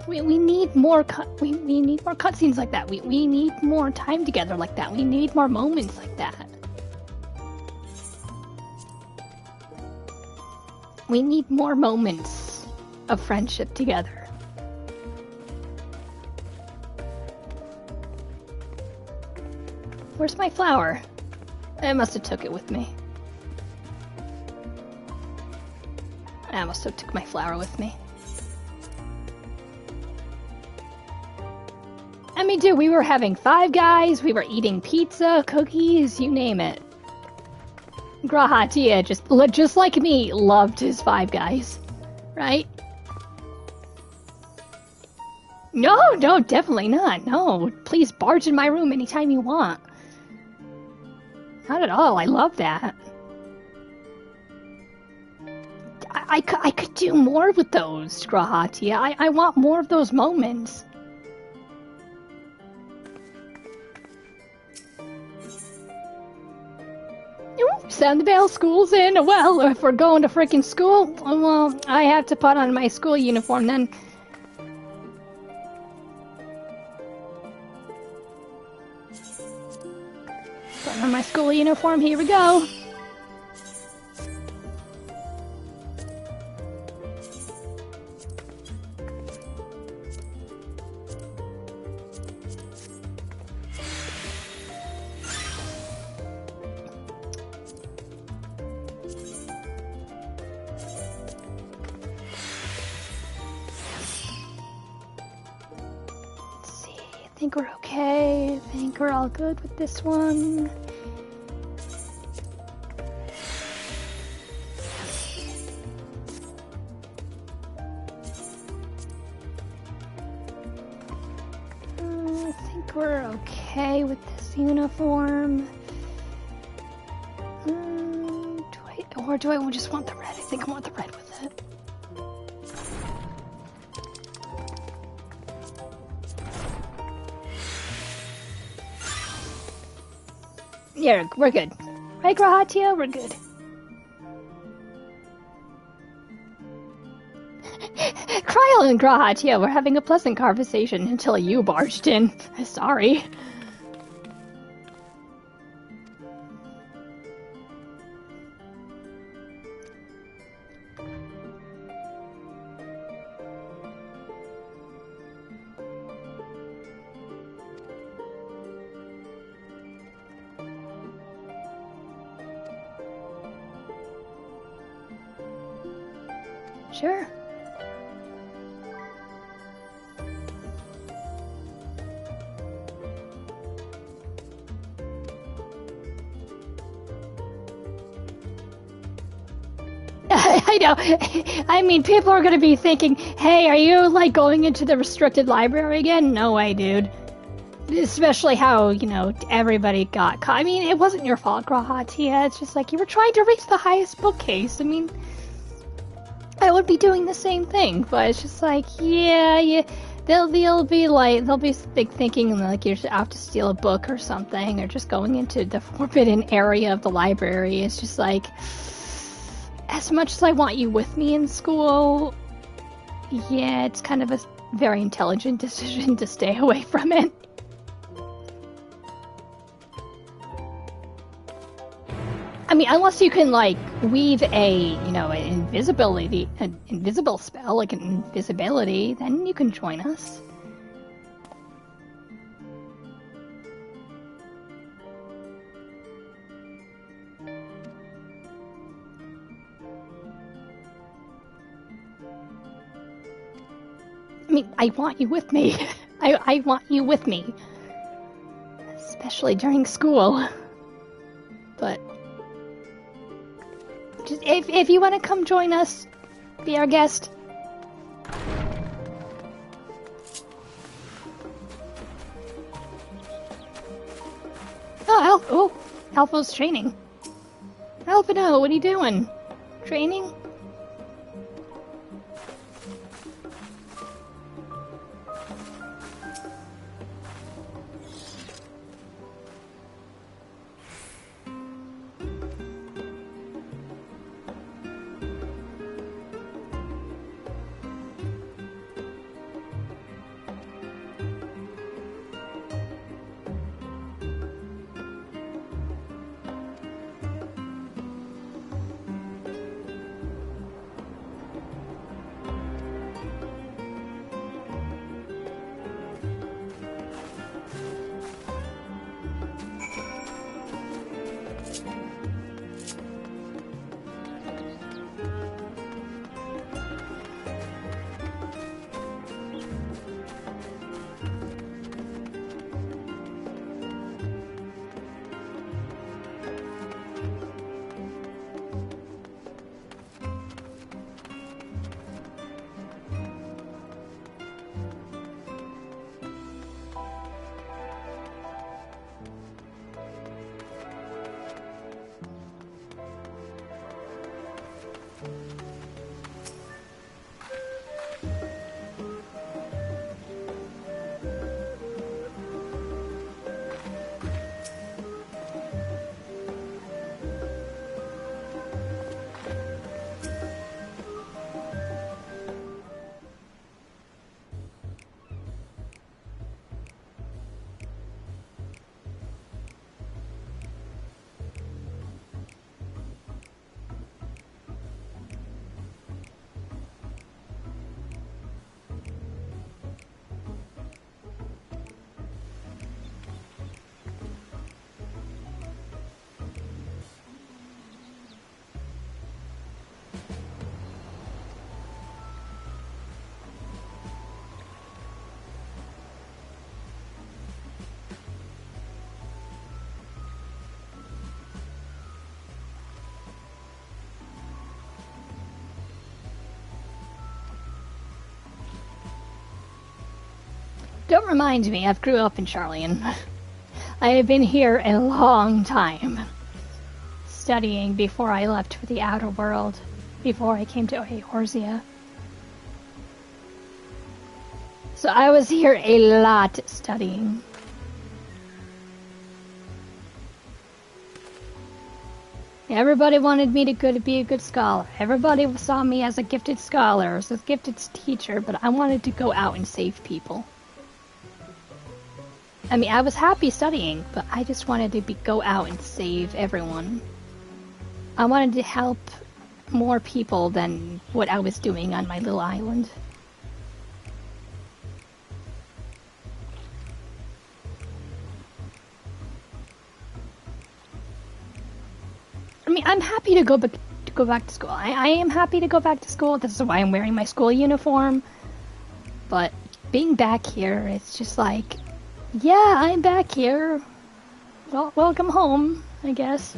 We need more we need more cutscenes like that. We need more time together like that. We need more moments like that. We need more moments of friendship together. Where's my flower? I must have took it with me. I must have took my flower with me. I mean, dude, we were having Five Guys, we were eating pizza, cookies, you name it. Grahatia, just like me, loved his Five Guys, right? No, definitely not. No, please barge in my room anytime you want. Not at all, I love that. I could do more with those, Grahatia. I want more of those moments. Sound the bell, school's in. Well, if we're going to freaking school, well, I have to put on my school uniform then. Put on my school uniform, here we go. I think we're okay. I think we're all good with this one. I think we're okay with this uniform. Do I just want the red? I think I want the red with it. Yeah, we're good. Right, Grahatia? We're good. Kryl and Grahatia were having a pleasant conversation until you barged in. Sorry. Sure. I know. I mean, people are going to be thinking, hey, are you, like, going into the restricted library again? No way, dude. Especially how, you know, everybody got caught. I mean, it wasn't your fault, Grahatia. It's just like, you were trying to reach the highest bookcase. I mean, I would be doing the same thing, but it's just like, yeah, they'll be thinking like you're out to steal a book or something, or just going into the forbidden area of the library. It's just like, as much as I want you with me in school, yeah, it's kind of a very intelligent decision to stay away from it. I mean, unless you can, like, weave an invisible spell, like an invisibility, then you can join us. I mean, I want you with me. I want you with me. Especially during school. But just if you want to come join us, be our guest. Oh, Alpha's training. Alphino, what are you doing? Training? Don't remind me, I've grew up in Charlian. I have been here a long time. Studying before I left for the outer world. Before I came to Eorzea. So I was here a lot studying. Everybody wanted me to be a good scholar. Everybody saw me as a gifted scholar, as a gifted teacher, but I wanted to go out and save people. I mean, I was happy studying, but I just wanted to go out and save everyone. I wanted to help more people than what I was doing on my little island. I mean, I'm happy to go back to school. I am happy to go back to school. This is why I'm wearing my school uniform. But being back here, it's just like, yeah, I'm back here. Well, welcome home, I guess.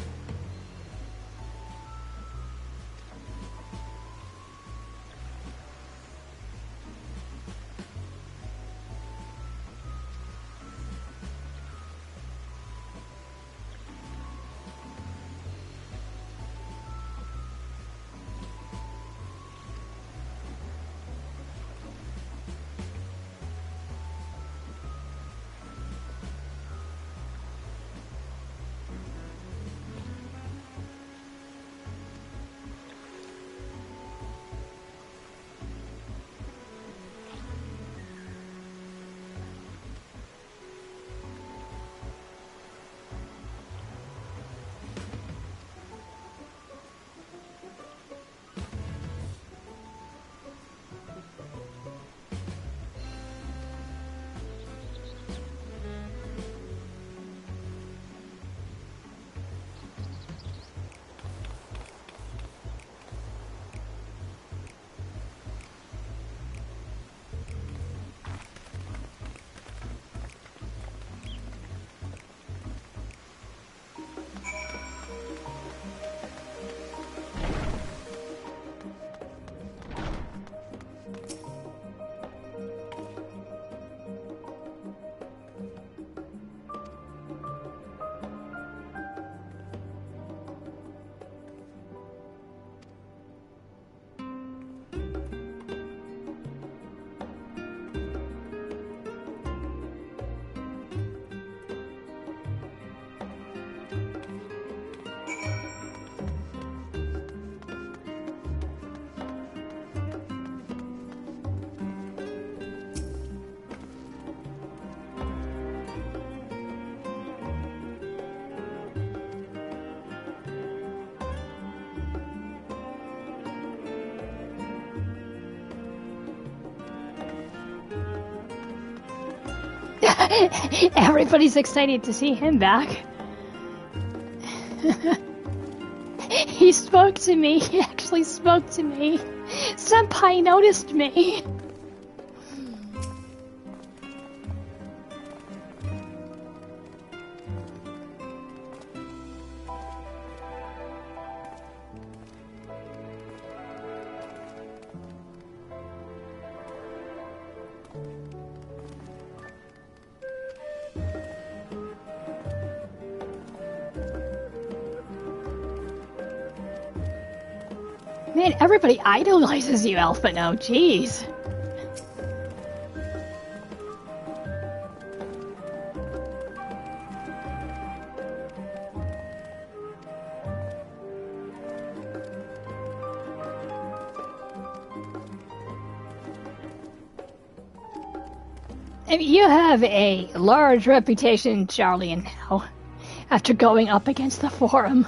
Everybody's excited to see him back. He spoke to me. He actually spoke to me. Senpai noticed me. Man, everybody idolizes you, Alpha now. Jeez. I mean, you have a large reputation, Charlian, now, after going up against the Forum.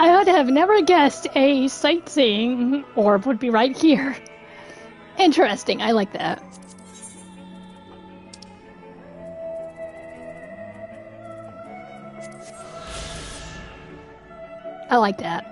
I would have never guessed a sightseeing orb would be right here. Interesting, I like that. I like that.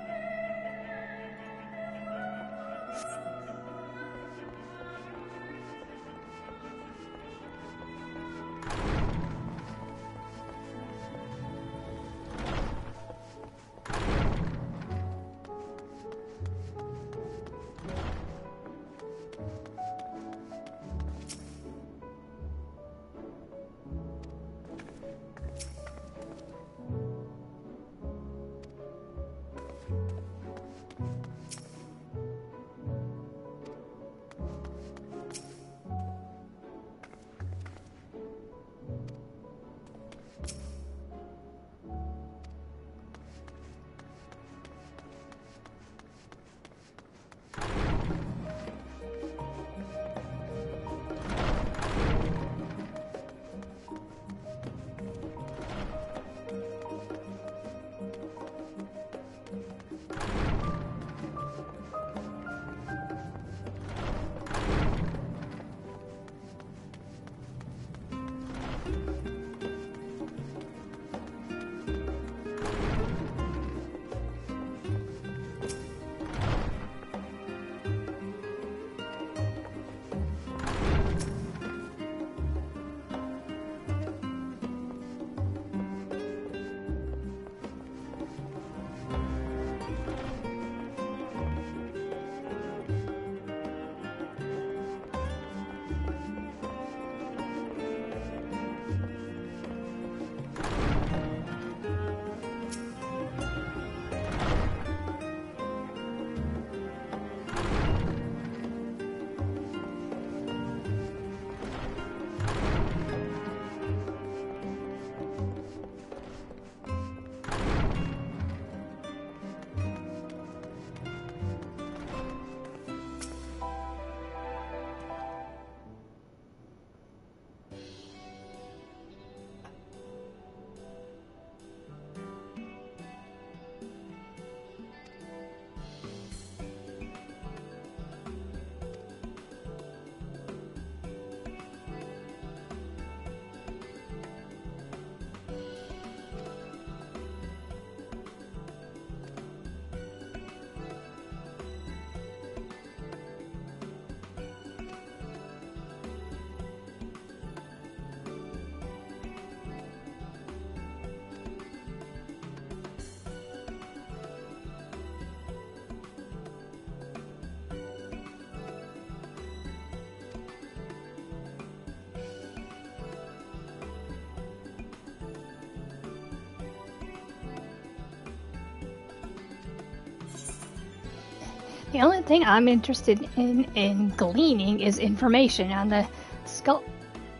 The only thing I'm interested in gleaning is information on the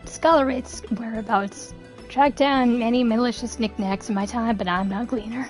Scullerit's whereabouts. Tracked down many malicious knickknacks in my time, but I'm no gleaner.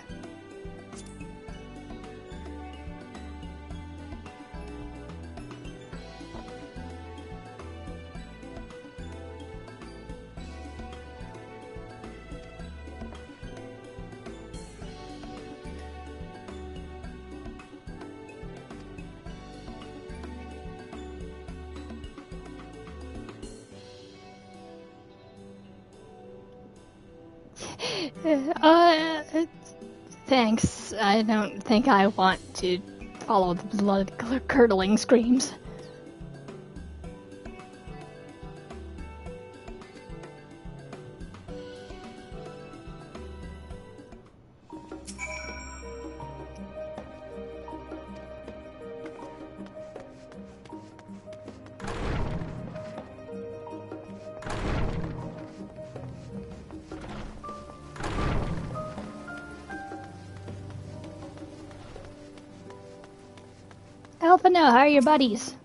Thanks. I don't think I want to follow the blood-curdling screams. Alpha, no, how are your buddies?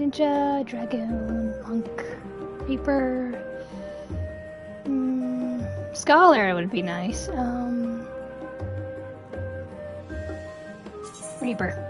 Ninja, Dragoon, Monk, Reaper. Scholar would be nice. Reaper.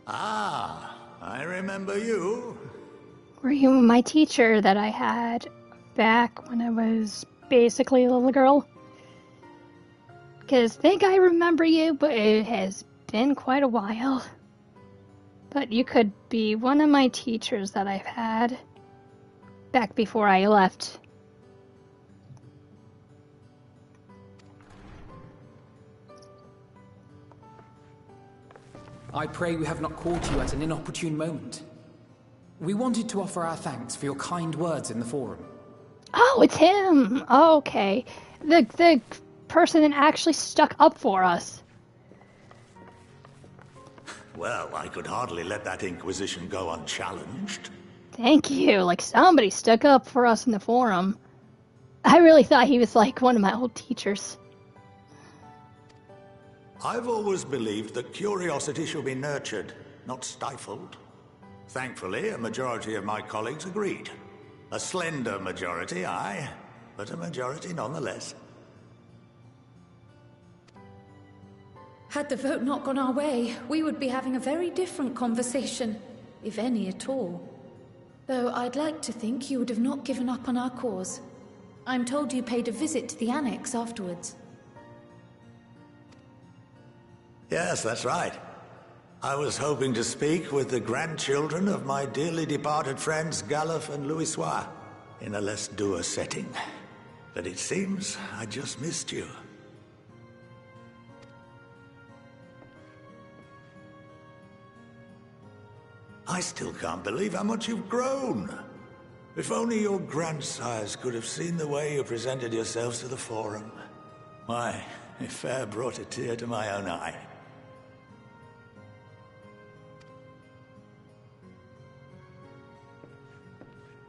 Ah, I remember you. Were you my teacher that I had back when I was basically a little girl? Because I think I remember you, but it has been quite a while. But you could be one of my teachers that I've had back before I left. I pray we have not caught you at an inopportune moment. We wanted to offer our thanks for your kind words in the forum. Oh, it's him! Oh, okay. The person that actually stuck up for us. Well, I could hardly let that Inquisition go unchallenged. Thank you. Like, somebody stuck up for us in the forum. I really thought he was like one of my old teachers. I've always believed that curiosity should be nurtured, not stifled. Thankfully, a majority of my colleagues agreed. A slender majority, aye, but a majority nonetheless. Had the vote not gone our way, we would be having a very different conversation, if any at all. Though I'd like to think you would have not given up on our cause. I'm told you paid a visit to the Annex afterwards. Yes, that's right. I was hoping to speak with the grandchildren of my dearly departed friends Galuf and Louisoix in a less dour setting. But it seems I just missed you. I still can't believe how much you've grown. If only your grandsires could have seen the way you presented yourselves to the Forum. Why, it fair brought a tear to my own eye.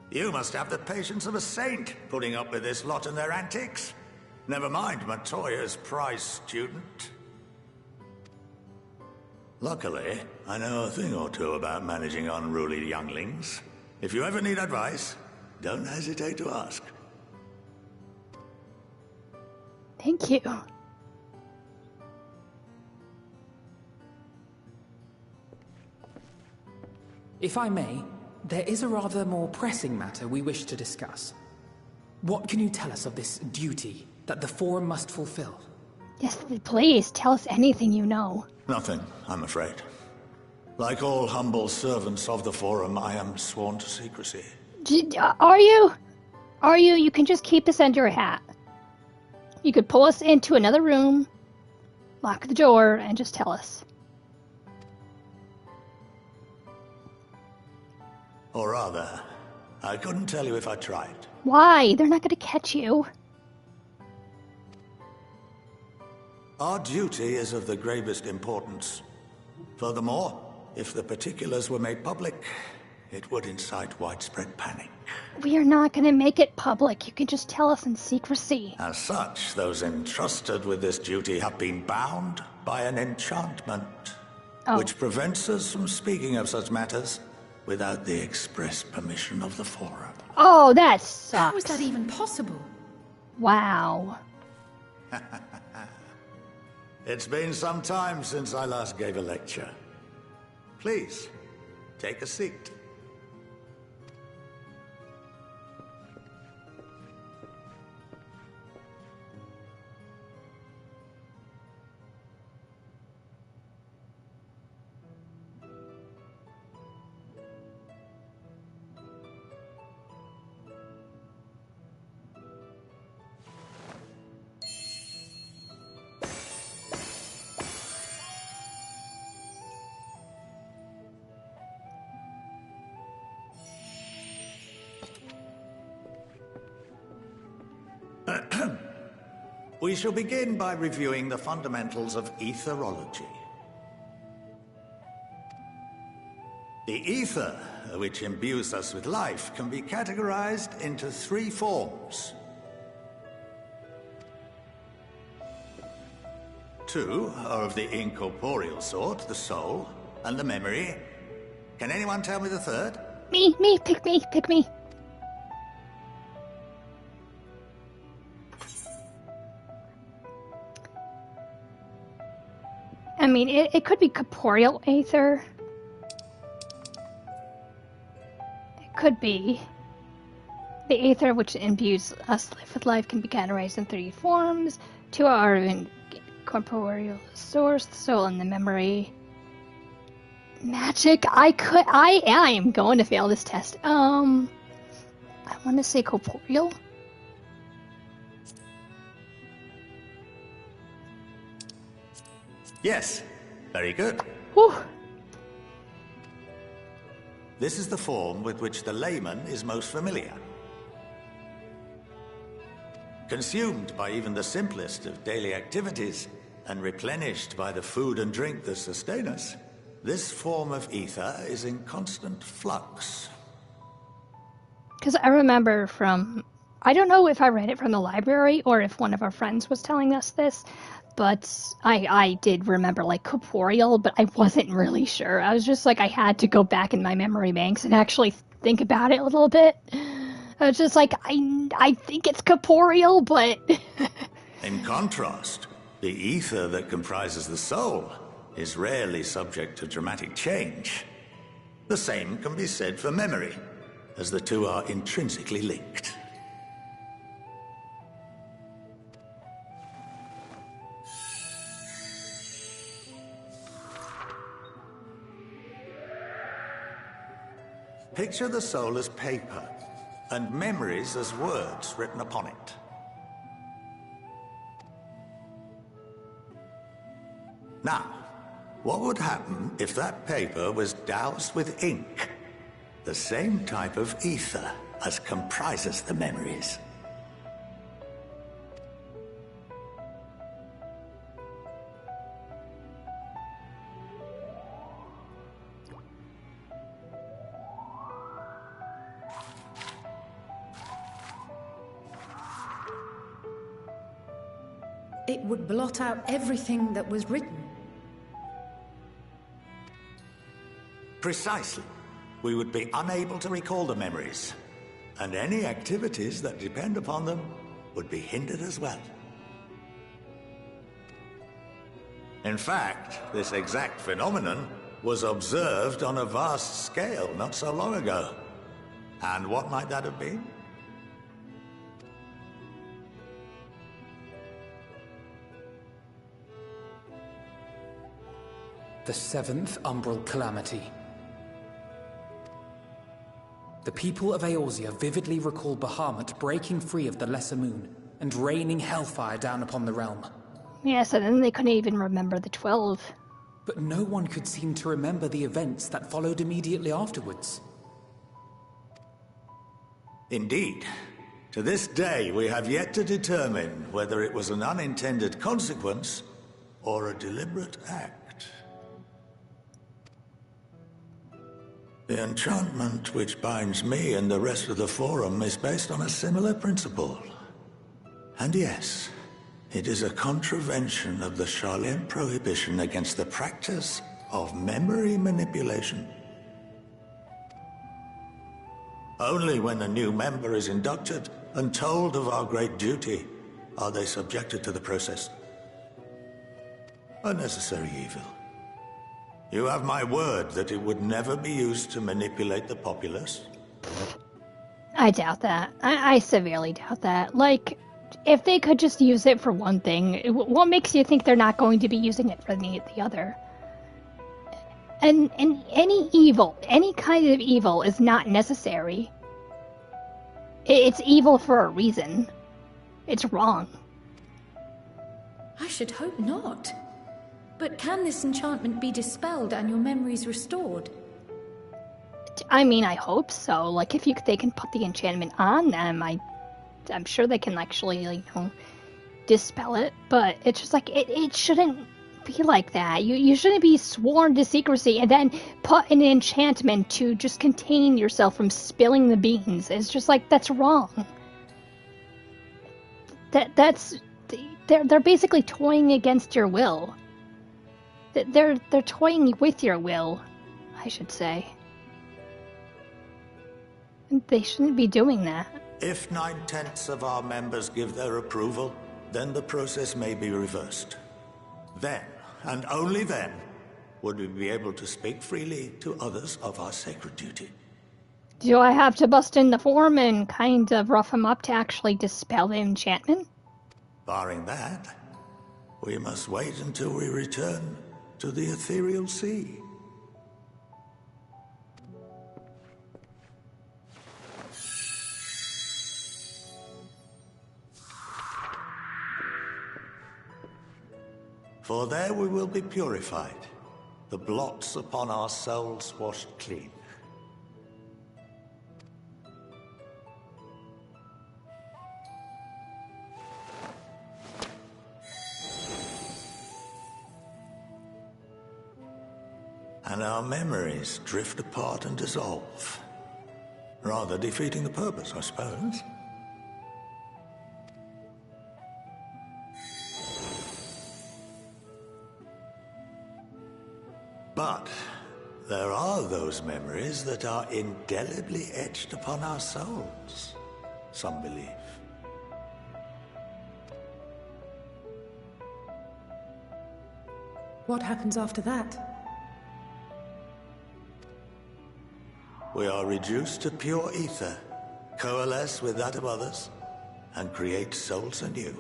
You must have the patience of a saint, putting up with this lot and their antics. Never mind Matoya's prize student. Luckily, I know a thing or two about managing unruly younglings. If you ever need advice, don't hesitate to ask. Thank you. If I may, there is a rather more pressing matter we wish to discuss. What can you tell us of this duty that the Forum must fulfill? Yes, please, tell us anything you know. Nothing, I'm afraid. Like all humble servants of the Forum, I am sworn to secrecy. Are you? Are you? You can just keep this under your hat. You could pull us into another room, lock the door, and just tell us. Or rather, I couldn't tell you if I tried. Why? They're not going to catch you. Our duty is of the gravest importance. Furthermore, if the particulars were made public, it would incite widespread panic. We are not going to make it public. You can just tell us in secrecy. As such, those entrusted with this duty have been bound by an enchantment, which prevents us from speaking of such matters without the express permission of the Forum. Oh, that sucks. How is that even possible? Wow. It's been some time since I last gave a lecture. Please, take a seat. We shall begin by reviewing the fundamentals of etherology. The ether, which imbues us with life, can be categorized into 3 forms. 2 are of the incorporeal sort, the soul, and the memory. Can anyone tell me the third? Me, pick me. I mean, it could be corporeal aether. It could be. The aether which imbues us with life can be categorized in 3 forms. 2 are in corporeal source, the soul, and the memory. Magic. I am going to fail this test. I want to say corporeal. Yes. Very good. Whew. This is the form with which the layman is most familiar. Consumed by even the simplest of daily activities, and replenished by the food and drink that sustain us, this form of ether is in constant flux. Because I remember from... I don't know if I read it from the library or if one of our friends was telling us this, but I did remember, like, corporeal, but I wasn't really sure. I was just like, I had to go back in my memory banks and actually think about it a little bit. I was just like, I think it's corporeal, but... In contrast, the ether that comprises the soul is rarely subject to dramatic change. The same can be said for memory, as the 2 are intrinsically linked. Picture the soul as paper, and memories as words written upon it. Now, what would happen if that paper was doused with ink? The same type of ether as comprises the memories. It would blot out everything that was written. Precisely. We would be unable to recall the memories, and any activities that depend upon them would be hindered as well. In fact, this exact phenomenon was observed on a vast scale not so long ago. And what might that have been? The 7th Umbral Calamity. The people of Eorzea vividly recall Bahamut breaking free of the Lesser Moon and raining hellfire down upon the realm. Yes, and then they couldn't even remember the 12. But no one could seem to remember the events that followed immediately afterwards. Indeed. To this day, we have yet to determine whether it was an unintended consequence or a deliberate act. The enchantment which binds me and the rest of the Forum is based on a similar principle. And yes, it is a contravention of the Sharlayan prohibition against the practice of memory manipulation. Only when a new member is inducted and told of our great duty are they subjected to the process. A necessary evil. You have my word that it would never be used to manipulate the populace? I doubt that. I severely doubt that. Like, if they could just use it for one thing, what makes you think they're not going to be using it for the other? And any evil, any kind of evil is not necessary. It's evil for a reason. It's wrong. I should hope not. But can this enchantment be dispelled and your memories restored? I mean, I hope so. Like, if they can put the enchantment on them, I'm sure they can actually, dispel it, but it's just like, it shouldn't be like that. You shouldn't be sworn to secrecy and then put an enchantment to just contain yourself from spilling the beans. It's just like, that's wrong. They're basically toying against your will. They're toying with your will, I should say. They shouldn't be doing that. If 9/10 of our members give their approval, then the process may be reversed. Then, and only then, would we be able to speak freely to others of our sacred duty. Do I have to bust in the form and kind of rough him up to actually dispel the enchantment? Barring that, we must wait until we return to the ethereal sea. For there we will be purified, the blots upon our souls washed clean. And our memories drift apart and dissolve, rather defeating the purpose, I suppose. But there are those memories that are indelibly etched upon our souls, some believe. What happens after that? We are reduced to pure ether, coalesce with that of others, and create souls anew.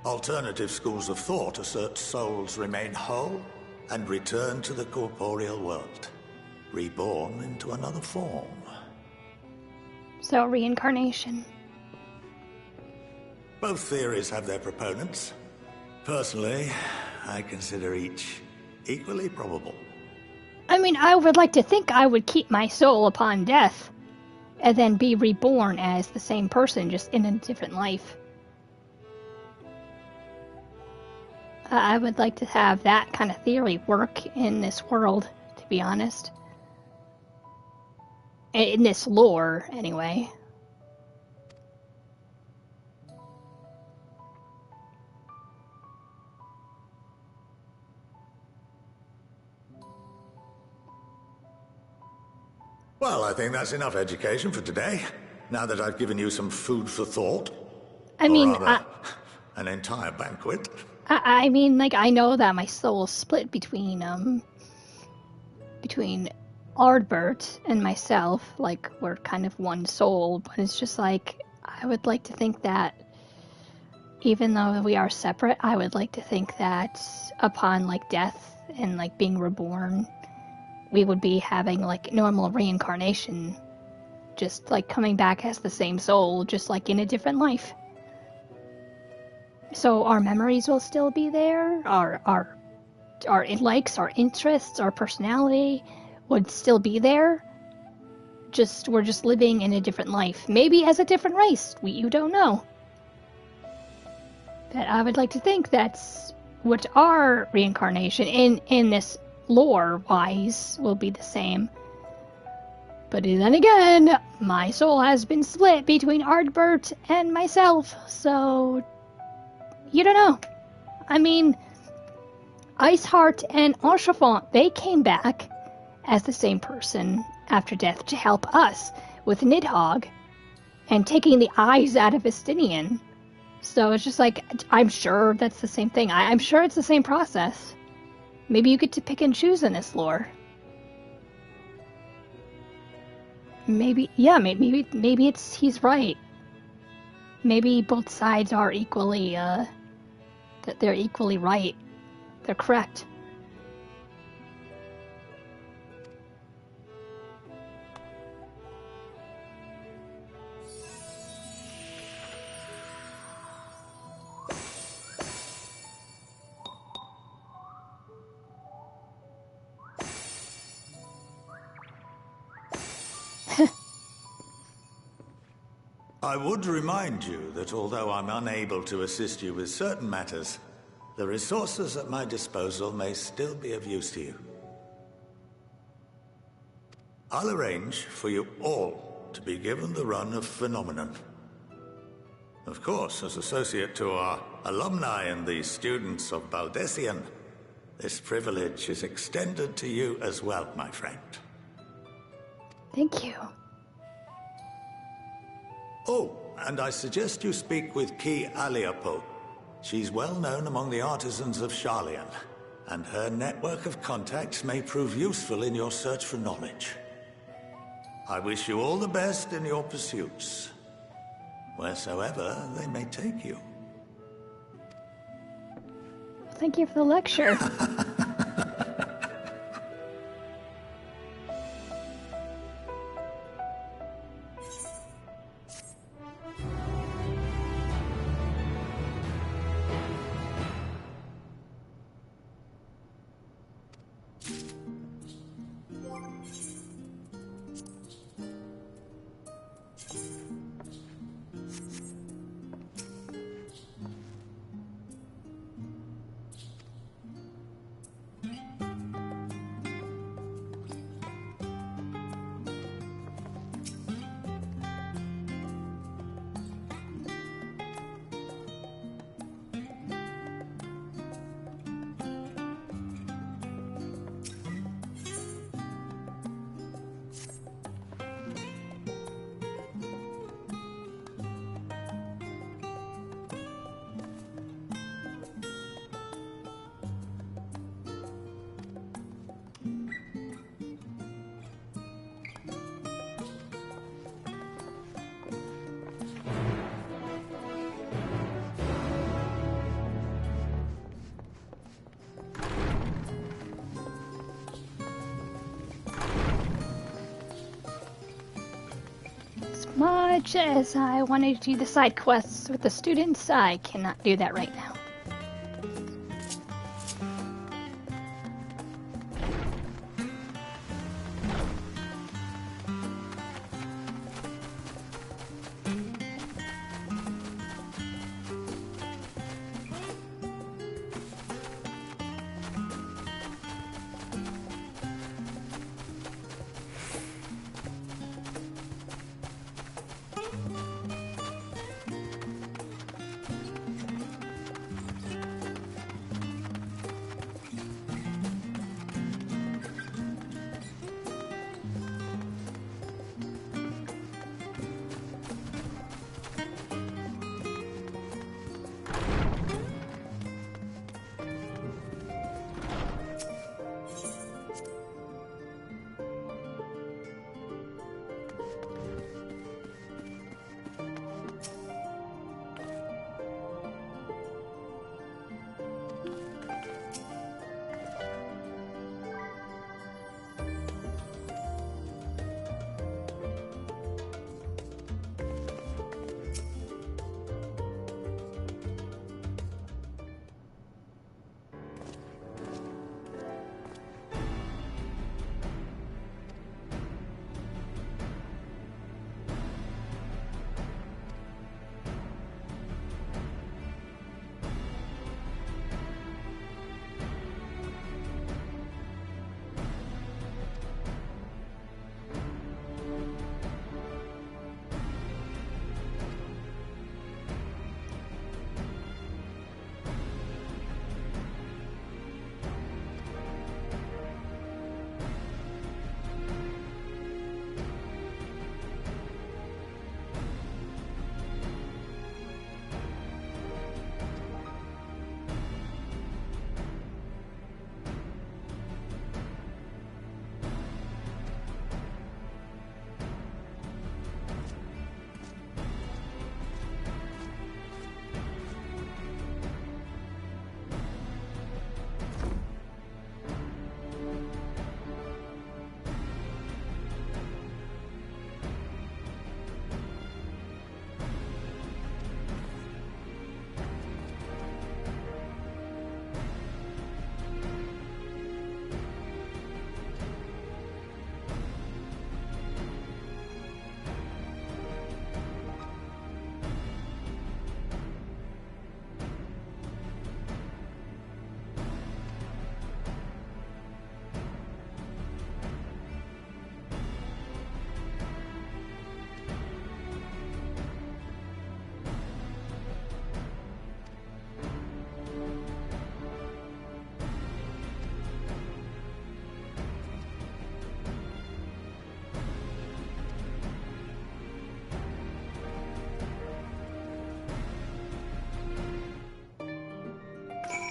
Alternative schools of thought assert souls remain whole and return to the corporeal world, reborn into another form. So, reincarnation. Both theories have their proponents. Personally, I consider each equally probable. I mean, I would like to think I would keep my soul upon death, and then be reborn as the same person, just in a different life. I would like to have that kind of theory work in this world, to be honest. In this lore, anyway. Well, I think that's enough education for today, now that I've given you some food for thought. I mean, an entire banquet. I mean, like, I know that my soul split between Ardbert and myself, like, we're kind of one soul, but it's just like, I would like to think that, even though we are separate, I would like to think that upon, like, death and, like, being reborn, we would be having, like, normal reincarnation, just, like, coming back as the same soul, just, like, in a different life. So our memories will still be there, our likes, our interests, our personality would still be there. We're just living in a different life. Maybe as a different race. You don't know. But I would like to think that's what our reincarnation in this lore-wise will be the same. But then again, my soul has been split between Ardbert and myself, so you don't know. I mean, Iceheart and Enchafant, they came back as the same person after death to help us with Nidhogg and taking the eyes out of Estinian. So it's just like, I'm sure that's the same thing. I'm sure it's the same process. Maybe you get to pick and choose in this lore. Maybe he's right. Maybe both sides are equally, that they're equally right. They're correct. I would remind you that although I'm unable to assist you with certain matters, the resources at my disposal may still be of use to you. I'll arrange for you all to be given the run of Phenomenon. Of course, as associate to our alumni and the students of Baldessian, this privilege is extended to you as well, my friend. Thank you. Oh, and I suggest you speak with Ki Aliapo. She's well known among the artisans of Sharlayan, and her network of contacts may prove useful in your search for knowledge. I wish you all the best in your pursuits, wheresoever they may take you. Thank you for the lecture. Much as I wanted to do the side quests with the students, I cannot do that right now.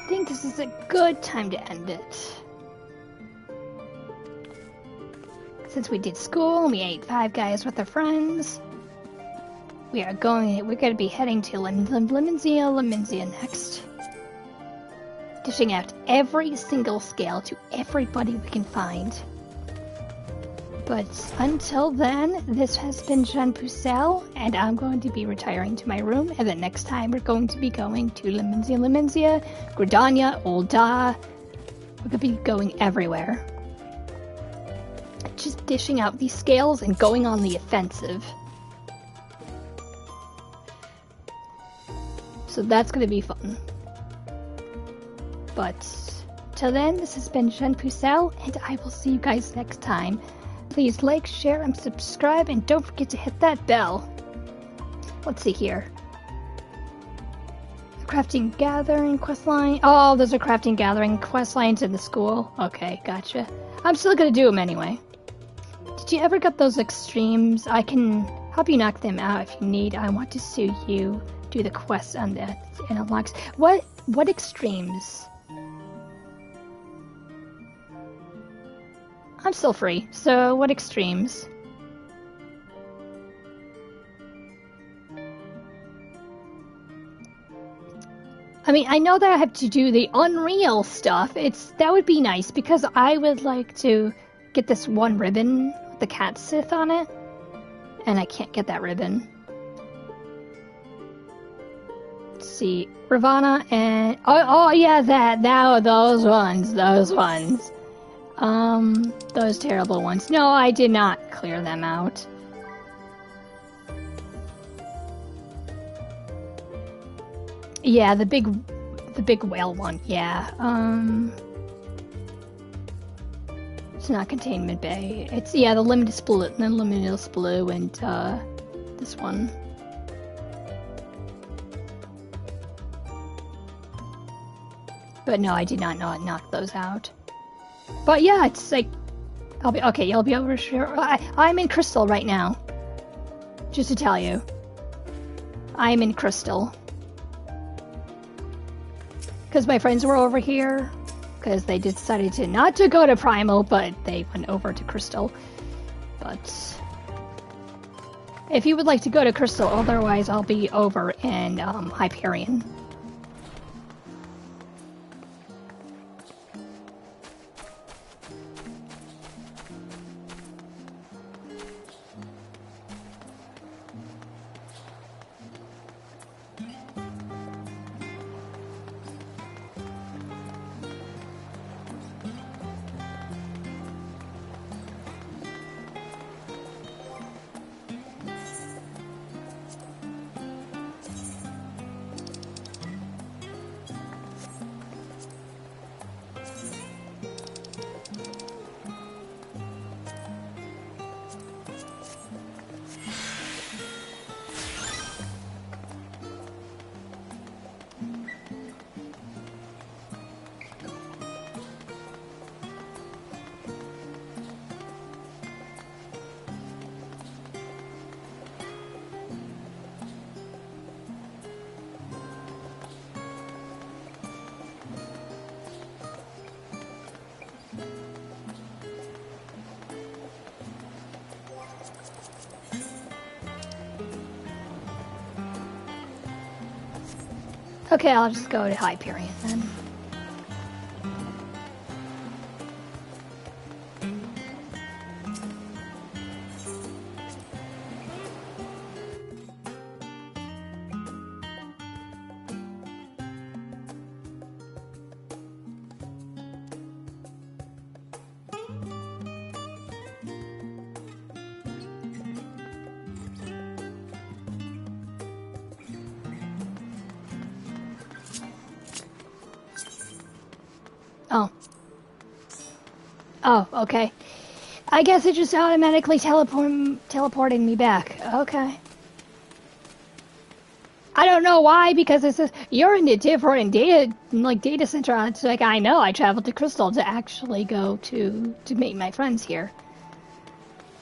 think this is a good time to end it. Since we did school and we ate Five Guys with our friends, we're gonna be heading to Lemenzia next. Dishing out every single scale to everybody we can find. But until then, this has been Jeanne Pucelle, and I'm going to be retiring to my room, and the next time we're going to be going to Lemenzia, Gridania, Ul'dah. We're going to be going everywhere. Just dishing out these scales and going on the offensive. So that's going to be fun. But till then, this has been Jeanne Pucelle, and I will see you guys next time. Please like, share, and subscribe, and don't forget to hit that bell. Let's see here. Crafting Gathering questline. Oh, those are Crafting Gathering questlines in the school. Okay, gotcha. I'm still gonna do them anyway. Did you ever get those extremes? I can help you knock them out if you need. I want to see you do the quests on that and unlocks. What extremes? I'm still free, so what extremes? I mean, I know that I have to do the Unreal stuff. That would be nice, because I would like to get this one ribbon with the cat Sith on it, and I can't get that ribbon. Let's see, Ravana and... Oh yeah, those ones. Those terrible ones. No, I did not clear them out. Yeah, the big whale one, yeah. It's not Containment Bay. It's, yeah, the Limitless Blue, and, this one. But no, I did not knock those out. But yeah, it's like, you'll be over sure. I'm in Crystal right now. Just to tell you. I'm in Crystal. Because my friends were over here. Because they decided not to go to Primal, but they went over to Crystal. But if you would like to go to Crystal, otherwise I'll be over in Hyperion. Okay, I'll just go to Hyperion then. Oh, okay. I guess it just automatically teleported me back. Okay. I don't know why, because it says you're in a different data center. It's like, I know I traveled to Crystal to actually go to meet my friends here.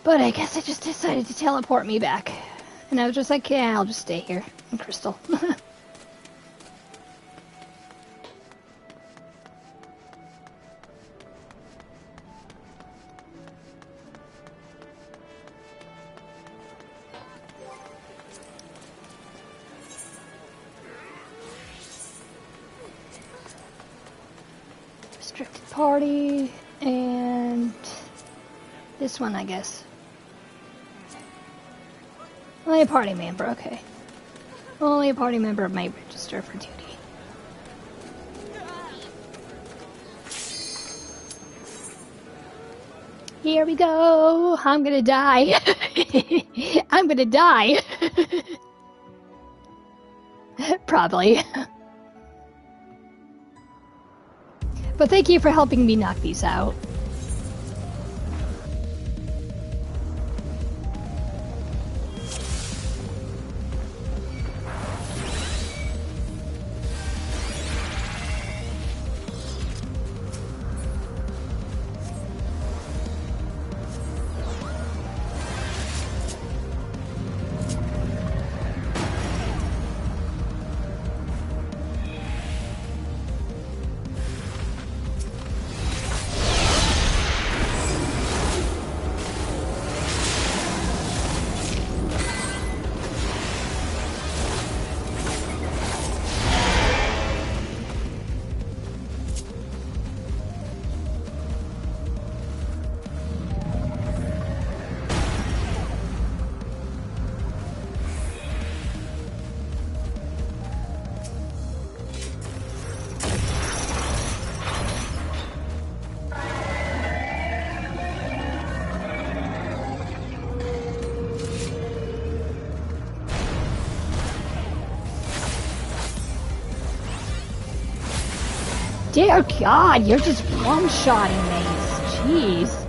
But I guess it just decided to teleport me back. And I was just like, yeah, I'll just stay here in Crystal. Restricted party, and this one, I guess. Only a party member, okay. Only a party member may register for duty. Here we go! I'm gonna die! I'm gonna die! Probably. But thank you for helping me knock these out. Dear God, you're just one-shotting these. Jeez.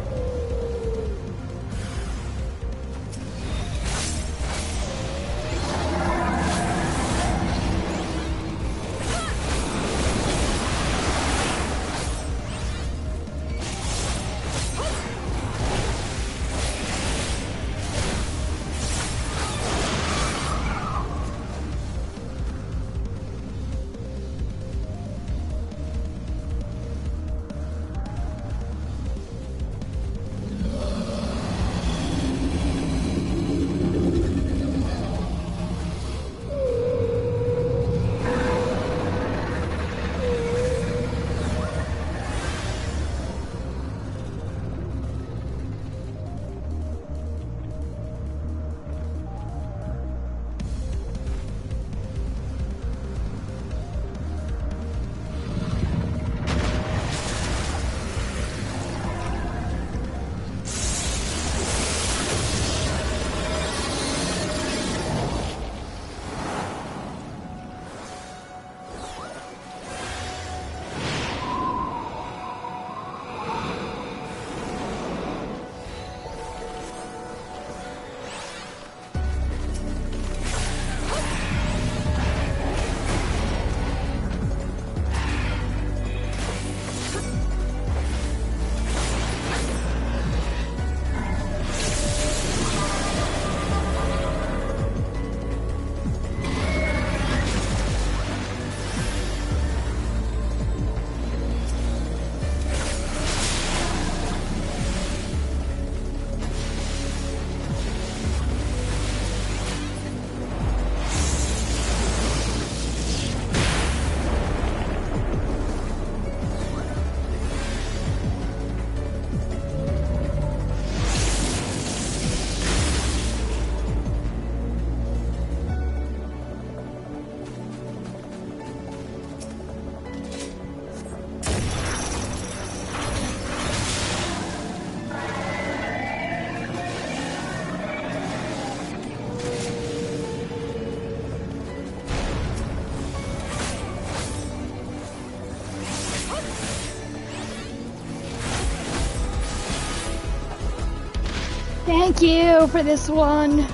Thank you for this one.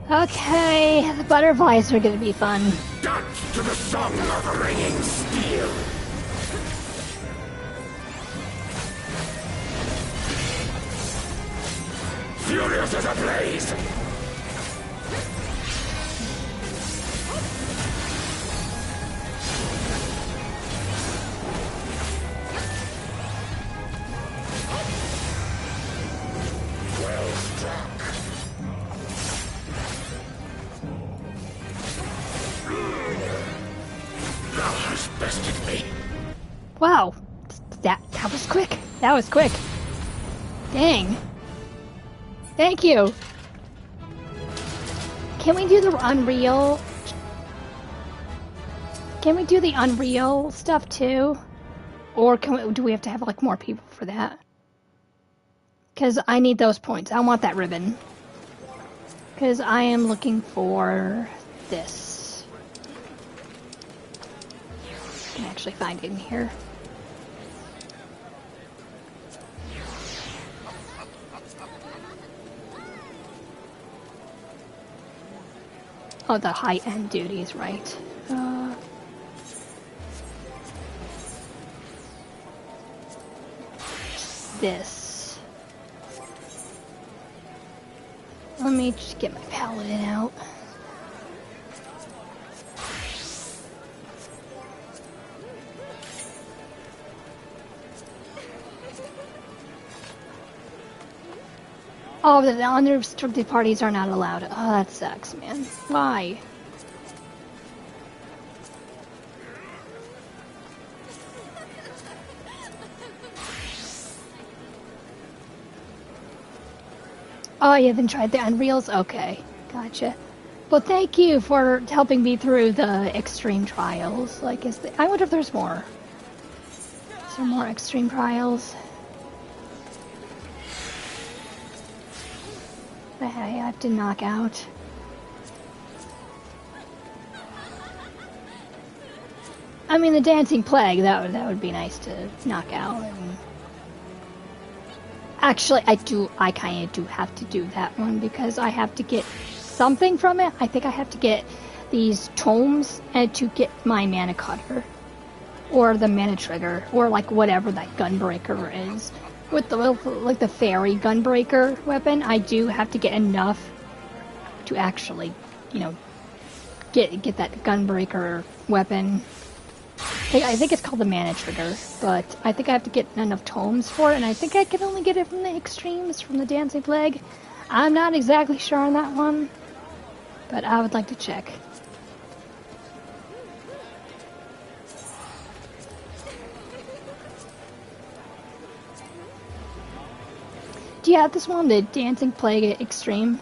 Okay, the butterflies are gonna be fun. Dance to the song of ringing steel. Furious as a blaze. Well struck. Thou hast bested me. Wow, that was quick. That was quick. Dang. Thank you. Can we do the Unreal? Can we do the Unreal stuff too? Or do we have to have like more people for that? Because I need those points. I want that ribbon. Because I am looking for this. I can actually find it in here. Oh, the high-end duties, right. This. Let me just get my paladin out. Oh, the unrestricted parties are not allowed. Oh, that sucks, man. Why? Oh, you haven't tried the Unreals? Okay, gotcha. Well, thank you for helping me through the extreme trials. Like, I wonder if there's more. Is there more extreme trials? That I have to knock out. I mean, the Dancing Plague, that would be nice to knock out. Actually, I kind of do have to do that one because I have to get something from it. I think I have to get these tomes and to get my mana cutter. Or the mana trigger. Or like whatever that gunbreaker is. With the like the fairy gunbreaker weapon, I do have to get enough to actually, you know, get that gunbreaker weapon. I think it's called the mana trigger, but I think I have to get enough tomes for it, and I think I can only get it from the extremes, from the Dancing Plague. I'm not exactly sure on that one, but I would like to check. Do you have this one, the Dancing Plague Extreme?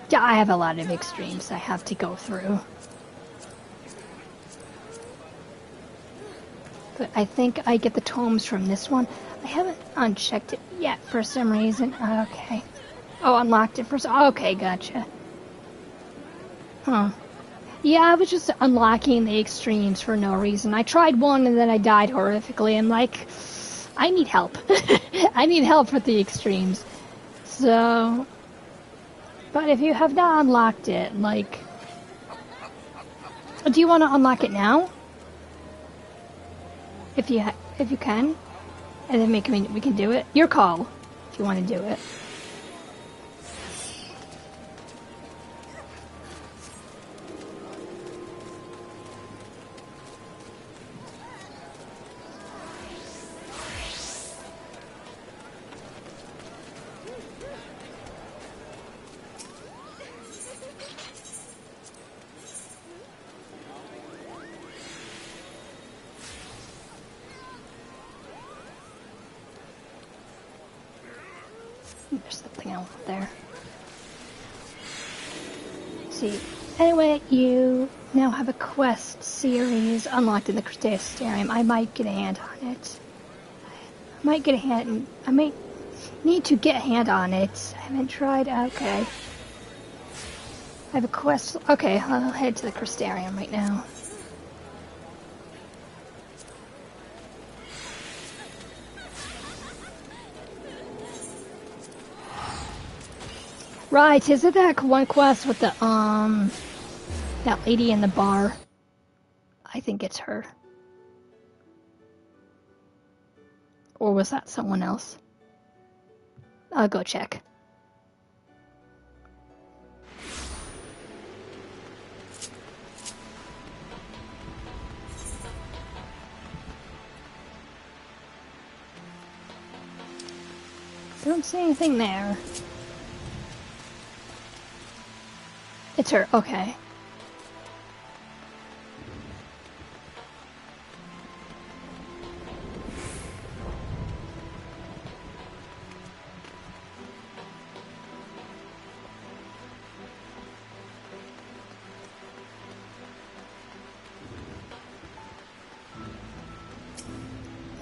Yeah, I have a lot of extremes I have to go through. But I think I get the tomes from this one. I haven't unchecked it yet for some reason. Okay. Oh, unlocked it for some... Okay, gotcha. Huh. Yeah, I was just unlocking the extremes for no reason. I tried one and then I died horrifically. I'm like, I need help. I need help with the extremes. So... But if you have not unlocked it, like... Do you want to unlock it now? If you can, and then we can do it. Your call, if you want to do it. There's something else there. See, anyway, you now have a quest series unlocked in the Crystarium. I might get a hand on it. I might. Need to get a hand on it. I haven't tried. Okay. I have a quest. Okay, I'll head to the Crystarium right now. Right, is it that one quest with the, that lady in the bar? I think it's her. Or was that someone else? I'll go check. Don't see anything there. It's her, okay.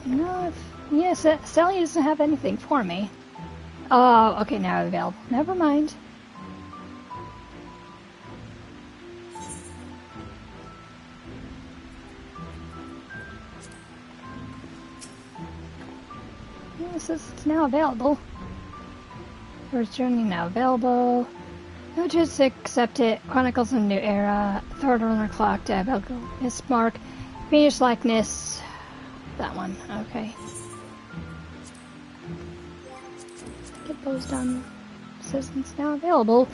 No, yes, Sally doesn't have anything for me. Oh, okay, now available. Never mind. Yes, it's now available. First journey now available. No, just accept it. Chronicles of a New Era. Third runner clock. Diabolical Mistmark. Venus likeness. That one. Okay. Get those done. Says it's now available.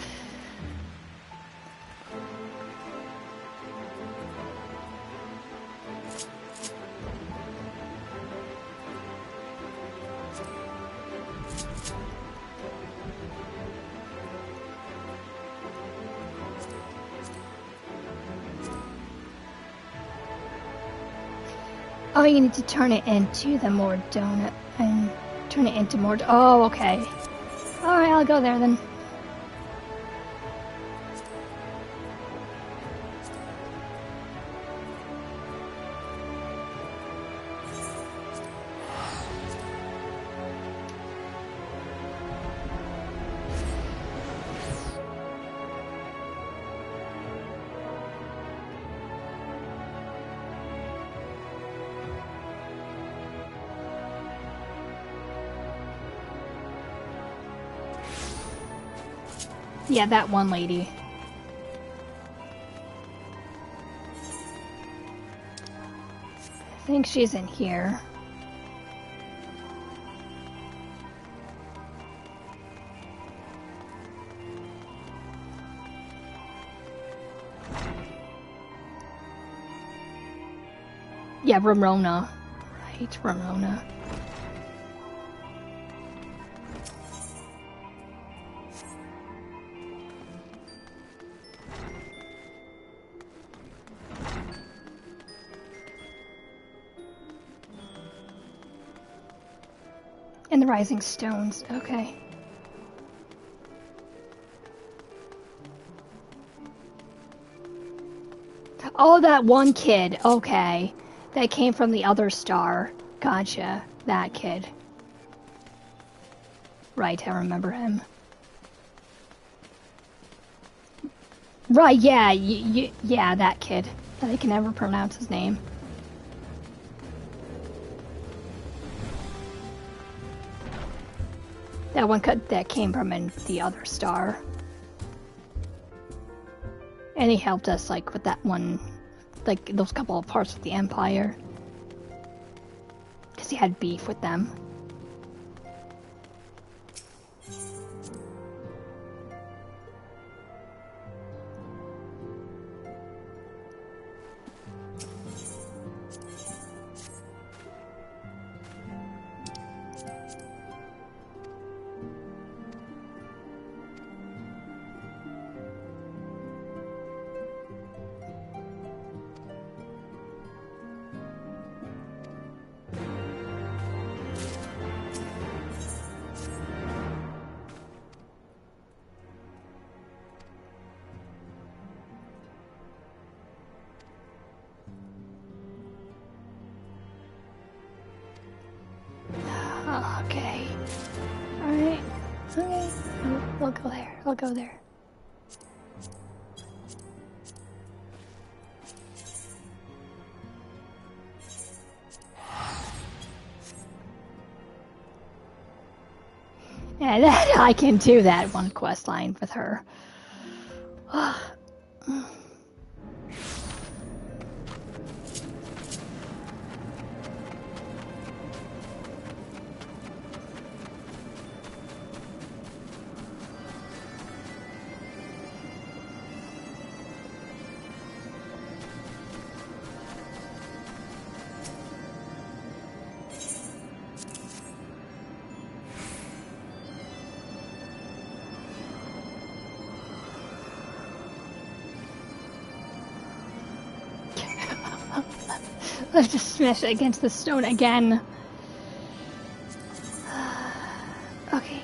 Oh, you need to turn it into the more donut and turn it into more. Oh, okay. All right, I'll go there then. Yeah, that one lady. I think she's in here. Yeah, Ramona. Right, Ramona. And the Rising Stones, okay. Oh, that one kid, okay. That came from the other star. Gotcha, that kid. Right, I remember him. Right, yeah, yeah, that kid. That I can never pronounce his name. That one that came from the other star. And he helped us, like, with that one, like, those couple of parts with the Empire. Because he had beef with them. Okay. Okay, I'll go there. I'll go there. Yeah, that, I can do that one quest line with her. Let's just smash it against the stone again. Okay.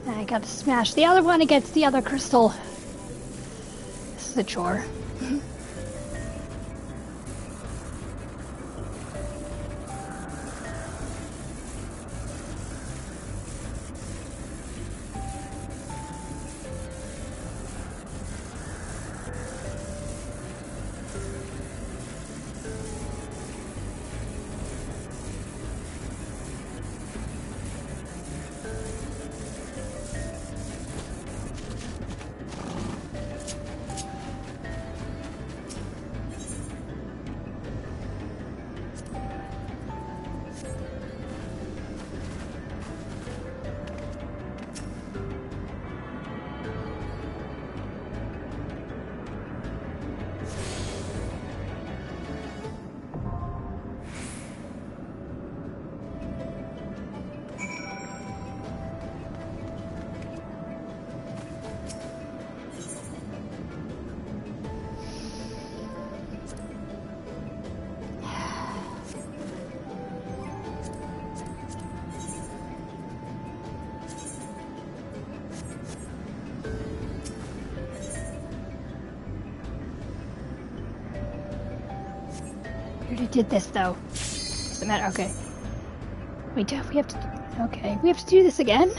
I gotta smash the other one against the other crystal. This is a chore. We already did this though. Doesn't matter. Okay. Wait, we have to. Okay, we have to do this again.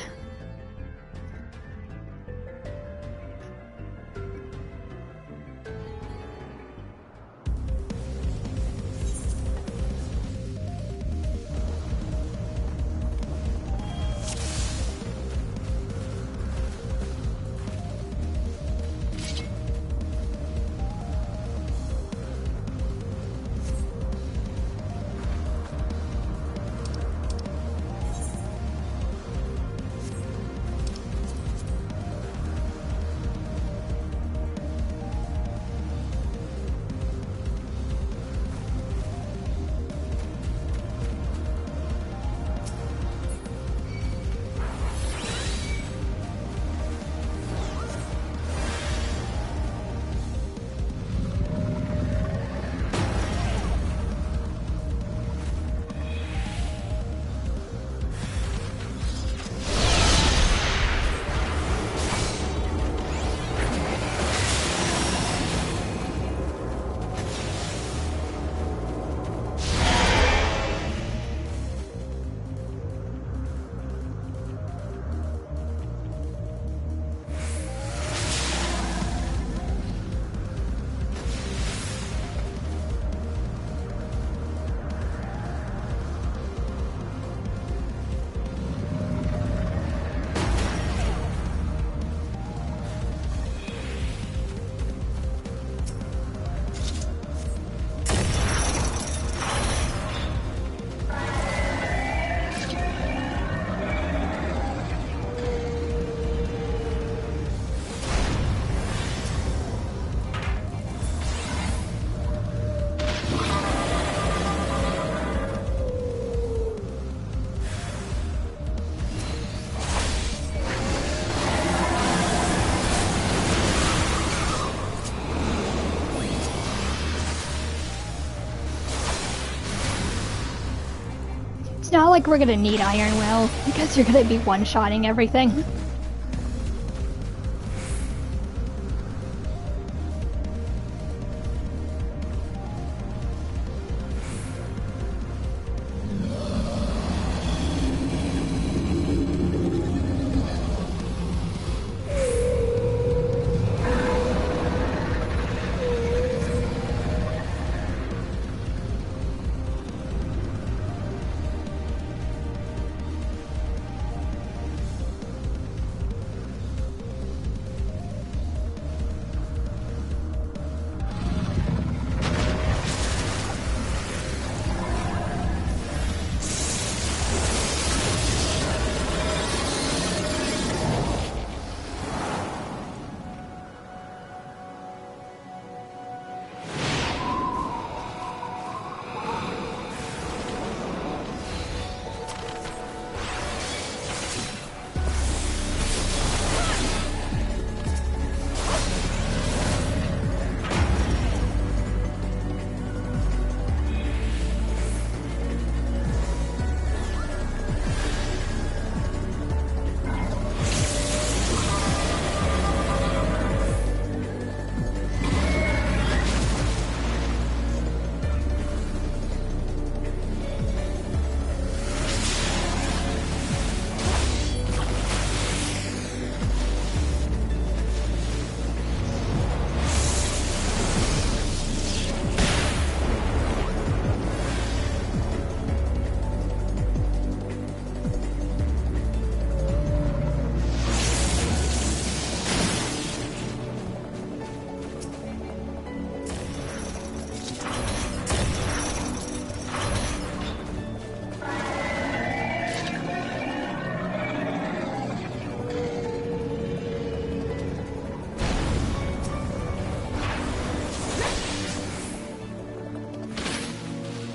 It's not like we're gonna need Iron Will, because you're gonna be one-shotting everything.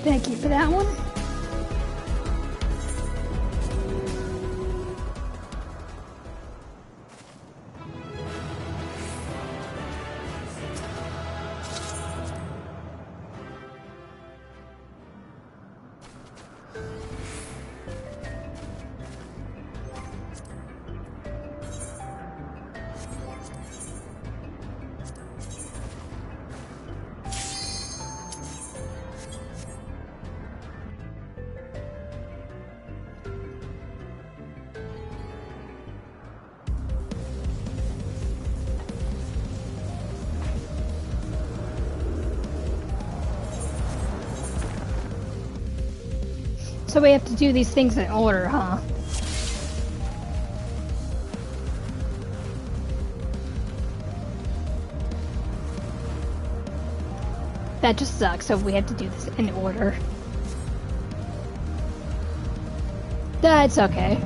Thank you for that one. So we have to do these things in order, huh? That just sucks, so we have to do this in order. That's okay.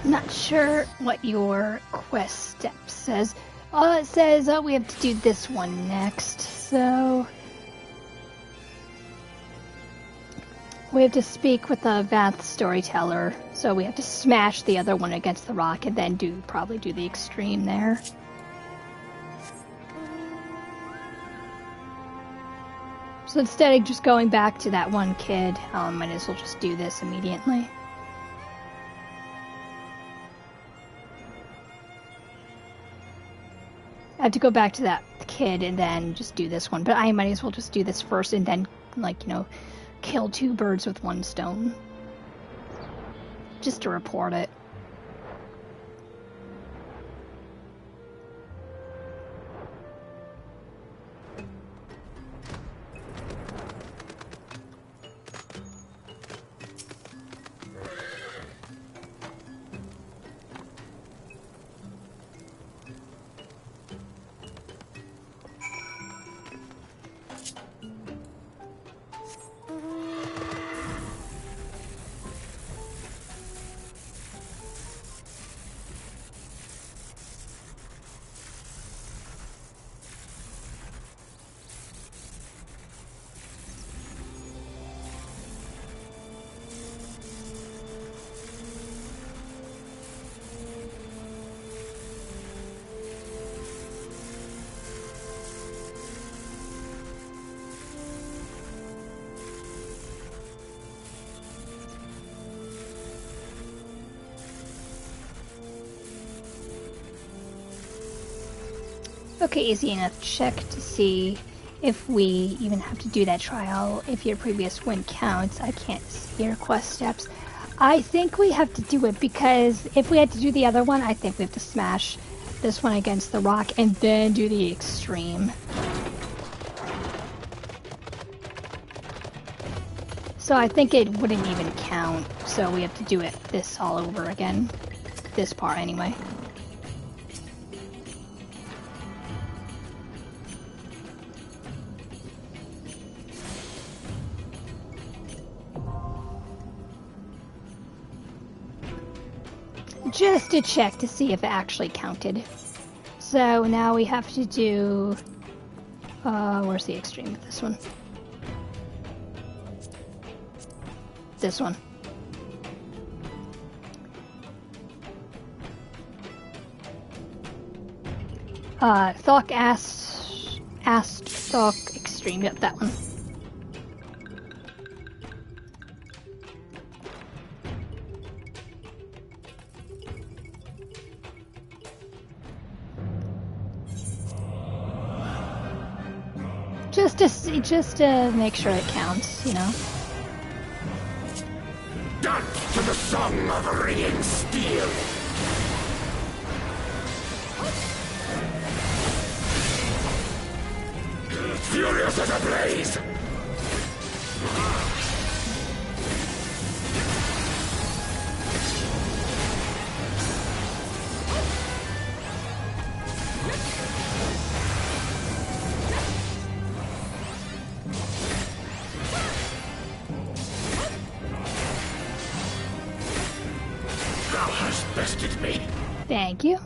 Not sure what your quest step says. It says we have to do this one next, so... We have to speak with the Vath storyteller, so we have to smash the other one against the rock and then probably do the extreme there. So instead of just going back to that one kid, might as well just do this immediately. I have to go back to that kid and then just do this one, but I might as well just do this first and then, like, you know, kill two birds with one stone. Just to report it. Okay, easy enough. Check to see if we even have to do that trial. If your previous win counts, I can't see your quest steps. I think we have to do it because if we had to do the other one, I think we have to smash this one against the rock and then do the extreme. So I think it wouldn't even count, so we have to do this all over again. This part anyway. Just to check to see if it actually counted. So now we have to do... where's the extreme with this one? This one. Thok asked Thok extreme. Yep, that one. Just to make sure it counts, you know. Dance to the song of ringing steel. Furious as a blaze. Bested me. Thank you.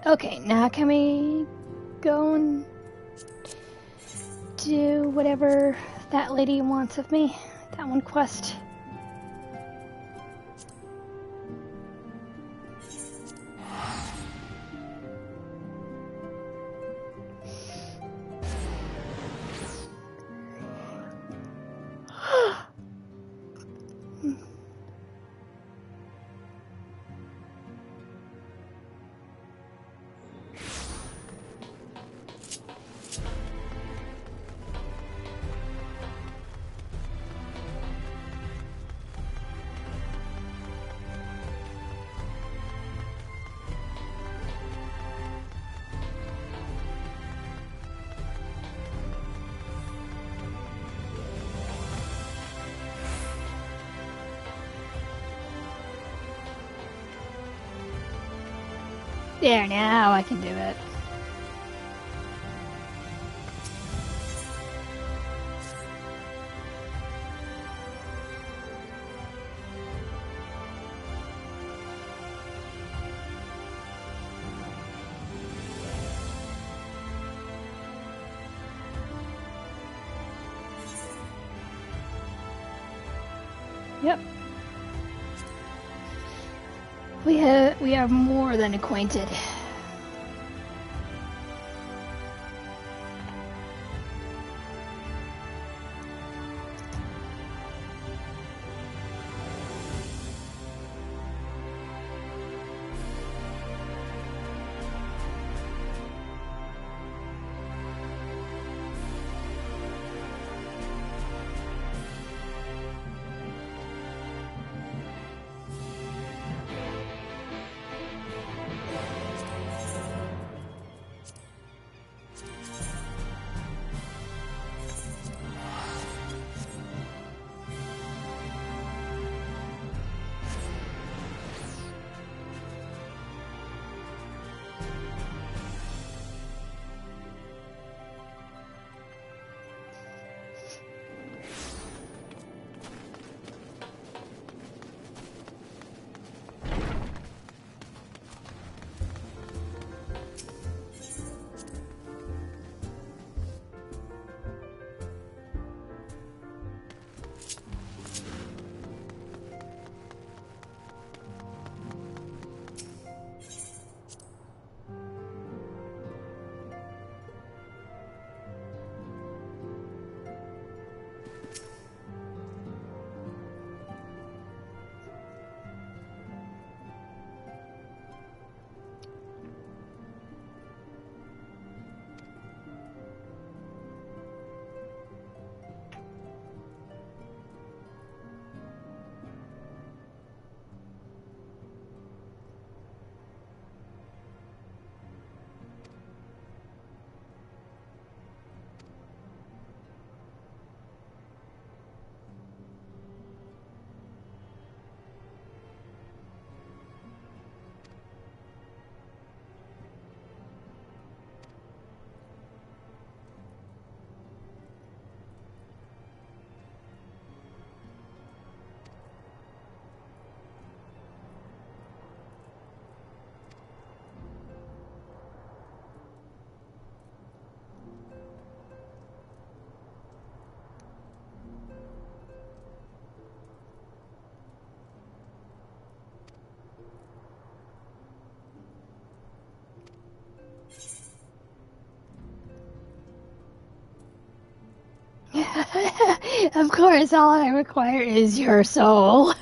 Okay, now can we go and do whatever that lady wants of me? That one quest. There, now I can do it. Yep. We are more than acquainted. Of course, all I require is your soul.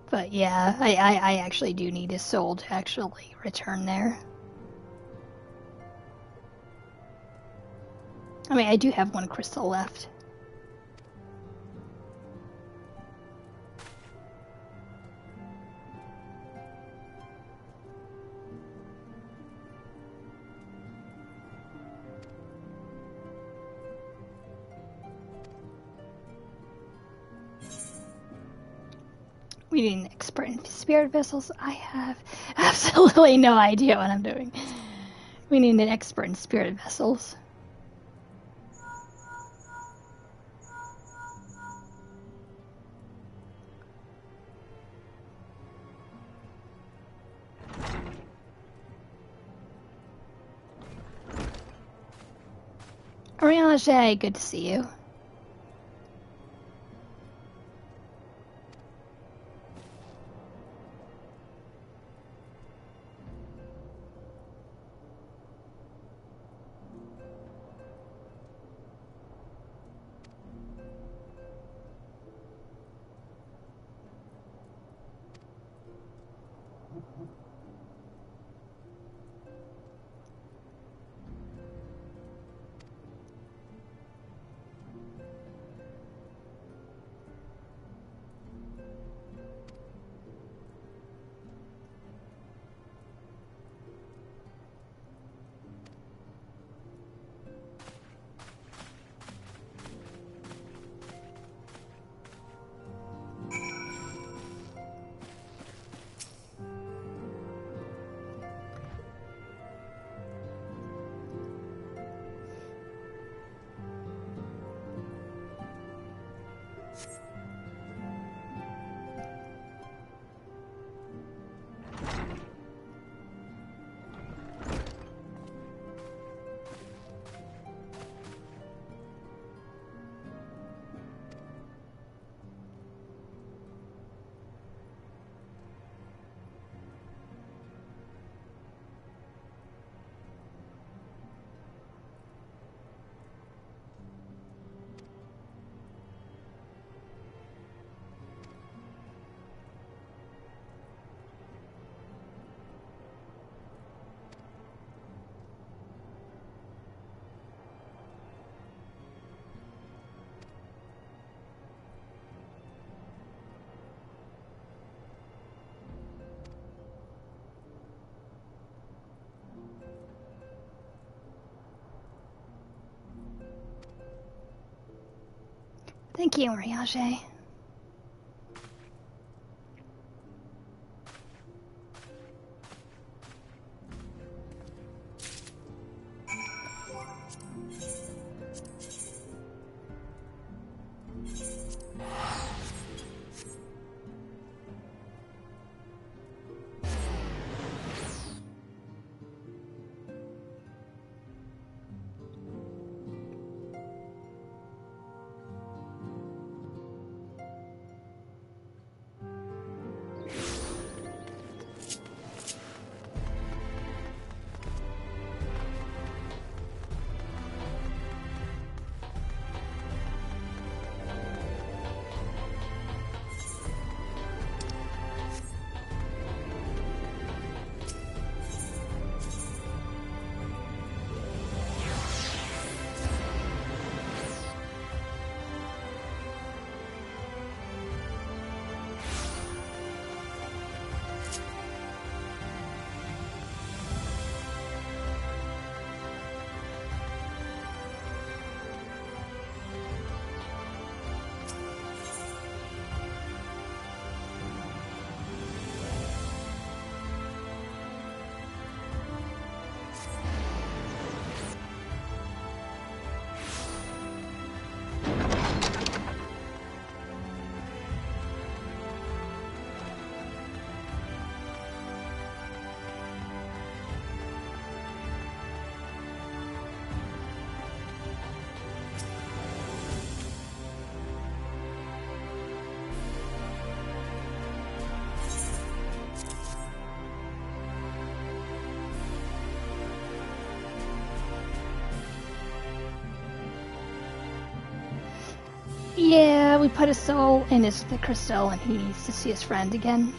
But yeah, I actually do need his soul to actually return there. I mean, I do have one crystal left. We need an expert in spirit vessels. I have absolutely no idea what I'm doing. We need an expert in spirit vessels. Oriange, good to see you. Thank you, Oriange. Yeah, we put a soul in the crystal and he needs to see his friend again.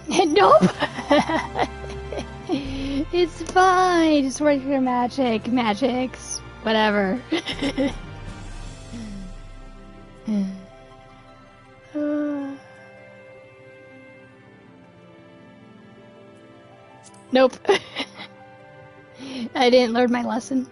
Nope! It's fine, just work your magics, whatever. Nope. I didn't learn my lesson.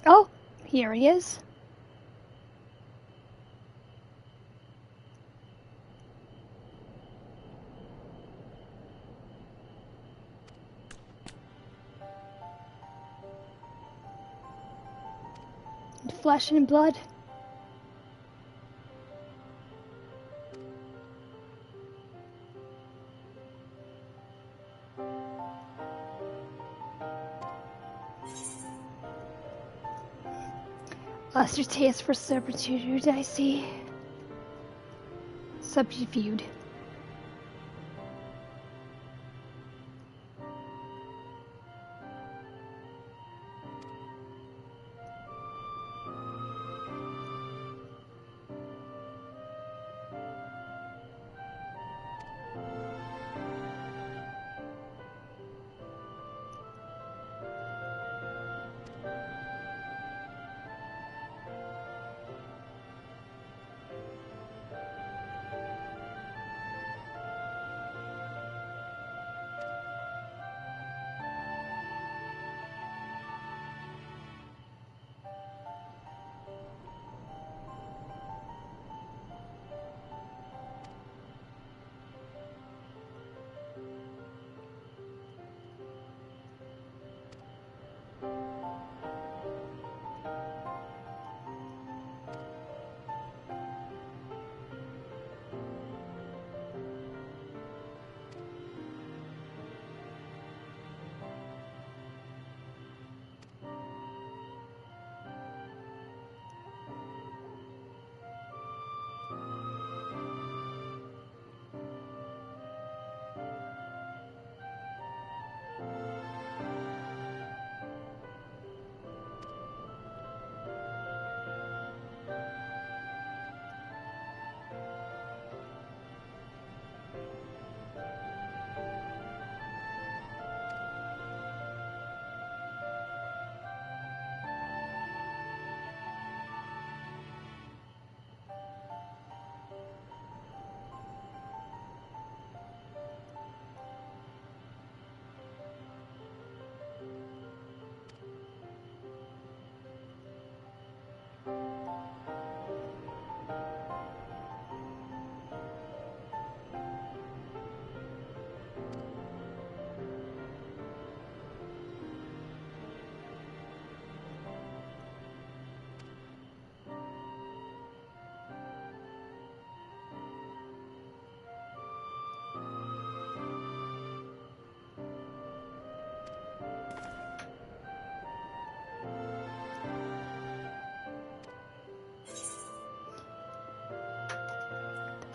Oh, here he is. Flesh and blood. Lost your taste for subterfuge, I see. Subterfuge.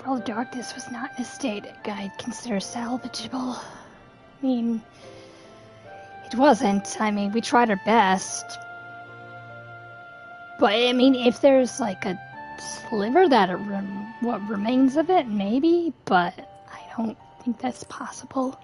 Pearl of Darkness was not in a state I'd consider salvageable. I mean, it wasn't. I mean, we tried our best. But, I mean, if there's like a sliver that what remains of it, maybe, but I don't think that's possible.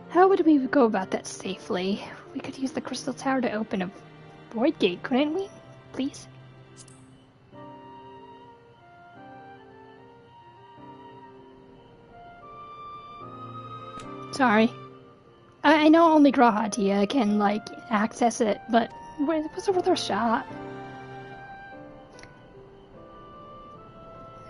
How would we go about that safely? We could use the crystal tower to open a void gate, couldn't we? Please? Sorry. I know only Grahatia can, like, access it, but it was worth a shot.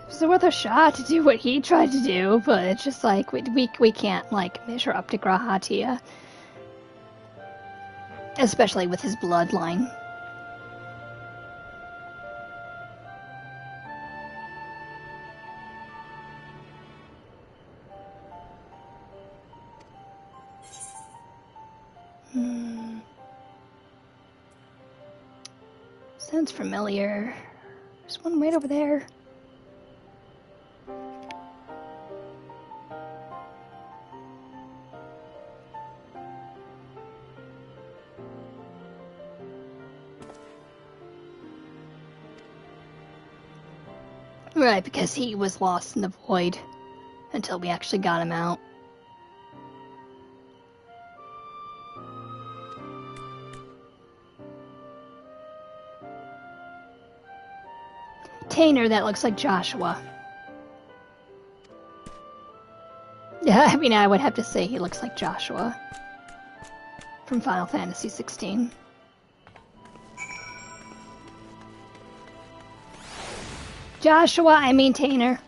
It was worth a shot to do what he tried to do, but it's just like, we can't, like, measure up to Grahatia. Especially with his bloodline. Sounds familiar. There's one right over there. Right, because he was lost in the void until we actually got him out. Tainer that looks like Joshua. Yeah, I mean, I would have to say he looks like Joshua from Final Fantasy 16. Joshua, I mean Tainer.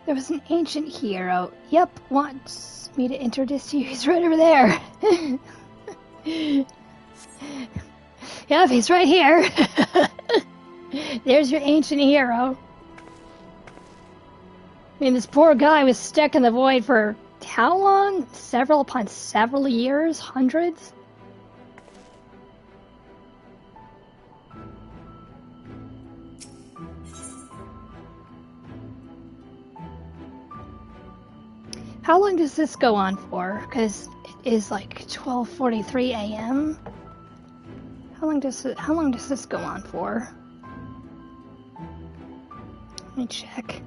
There was an ancient hero. Yep, wants me to introduce you. He's right over there. Yep, he's right here. There's your ancient hero. I mean, this poor guy was stuck in the void for how long? Several upon several years? Hundreds? How long does this go on for? Because is like 12:43 a.m. How long does this go on for? Let me check.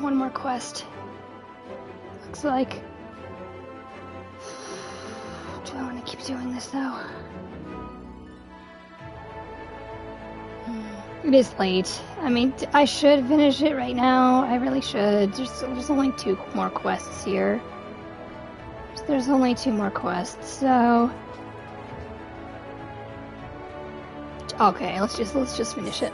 One more quest. Looks like. Do I want to keep doing this though? It is late. I mean, I should finish it right now. I really should. There's only 2 more quests here. There's only 2 more quests, so. Okay, let's just finish it.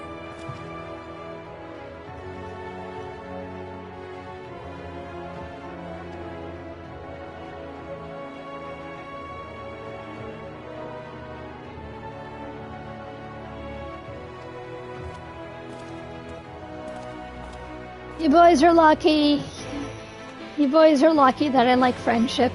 You boys are lucky. You boys are lucky that I like friendship.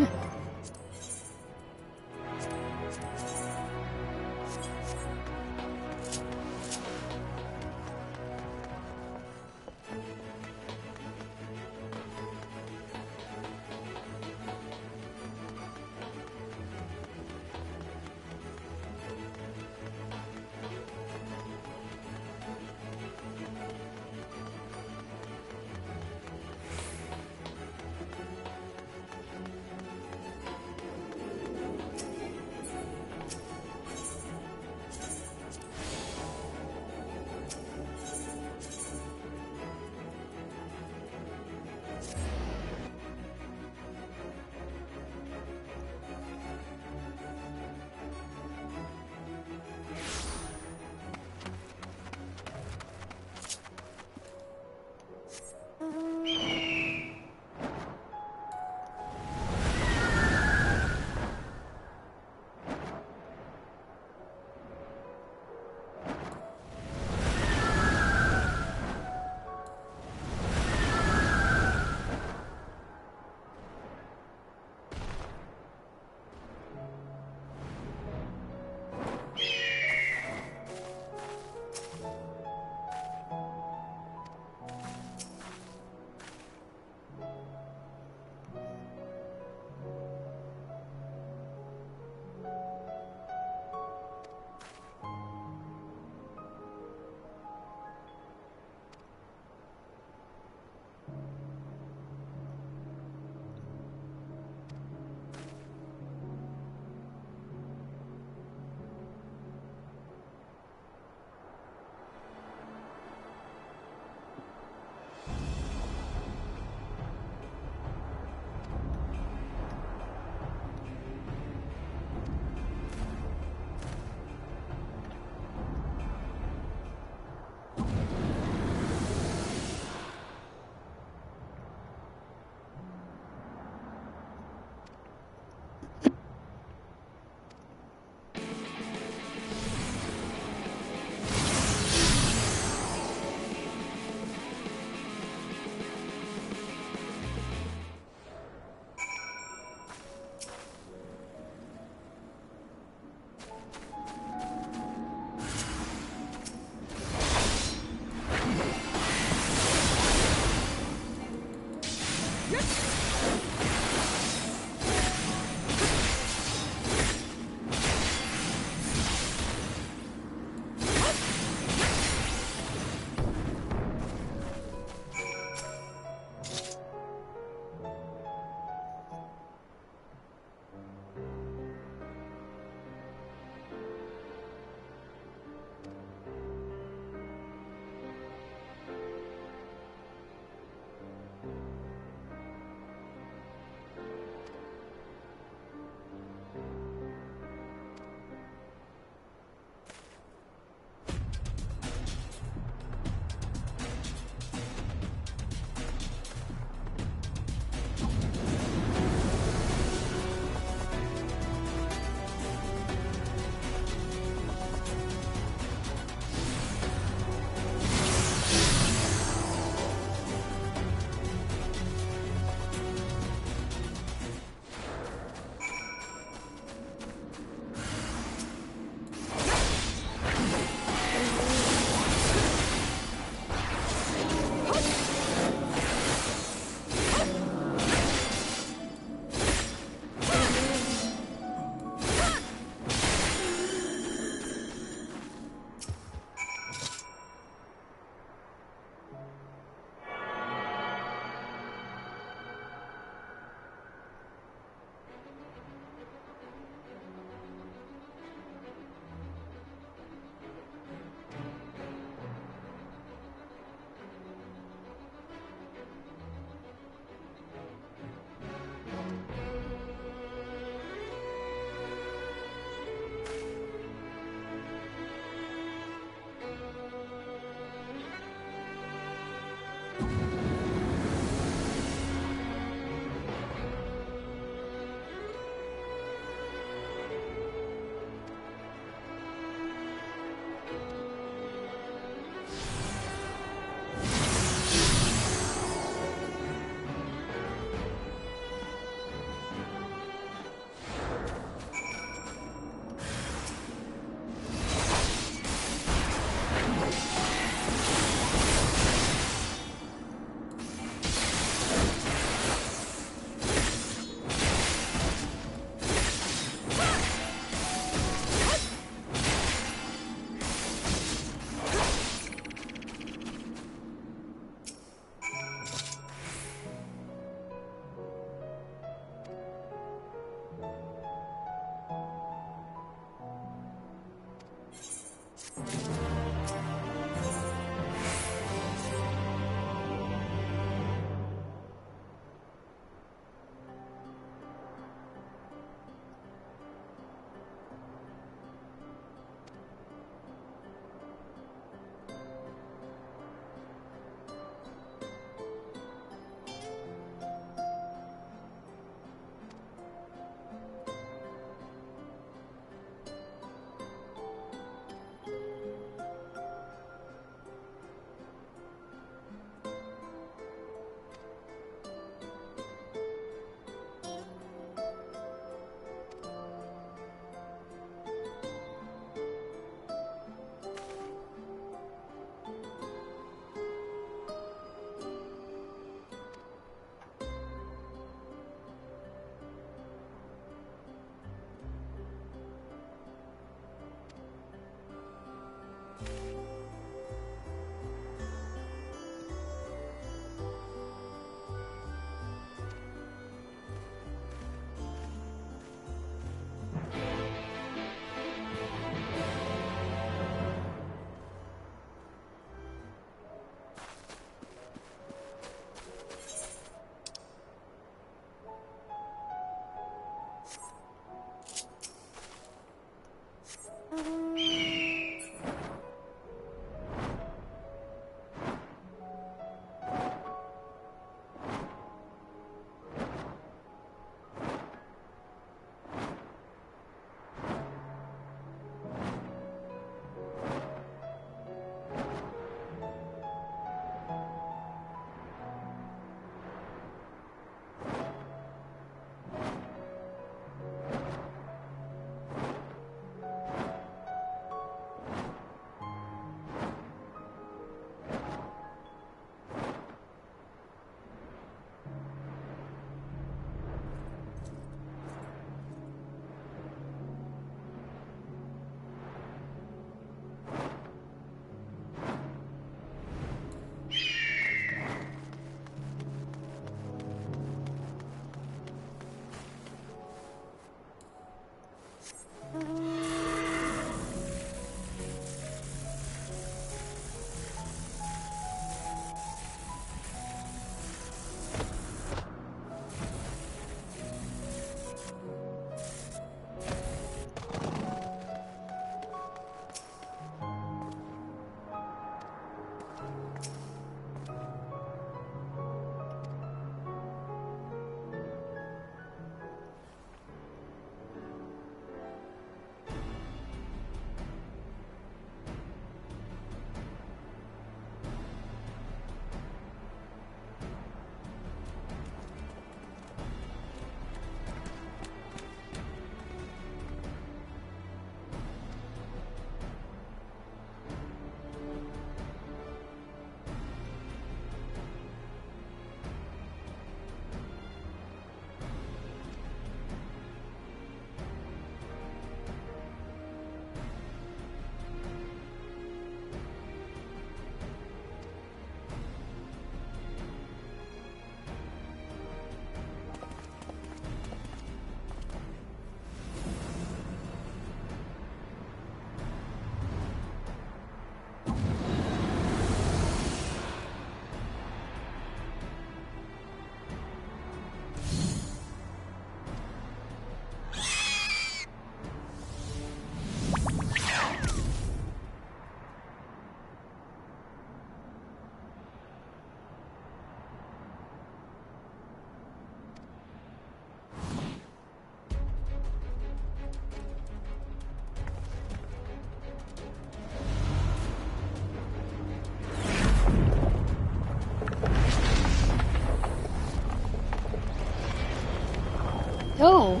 Oh.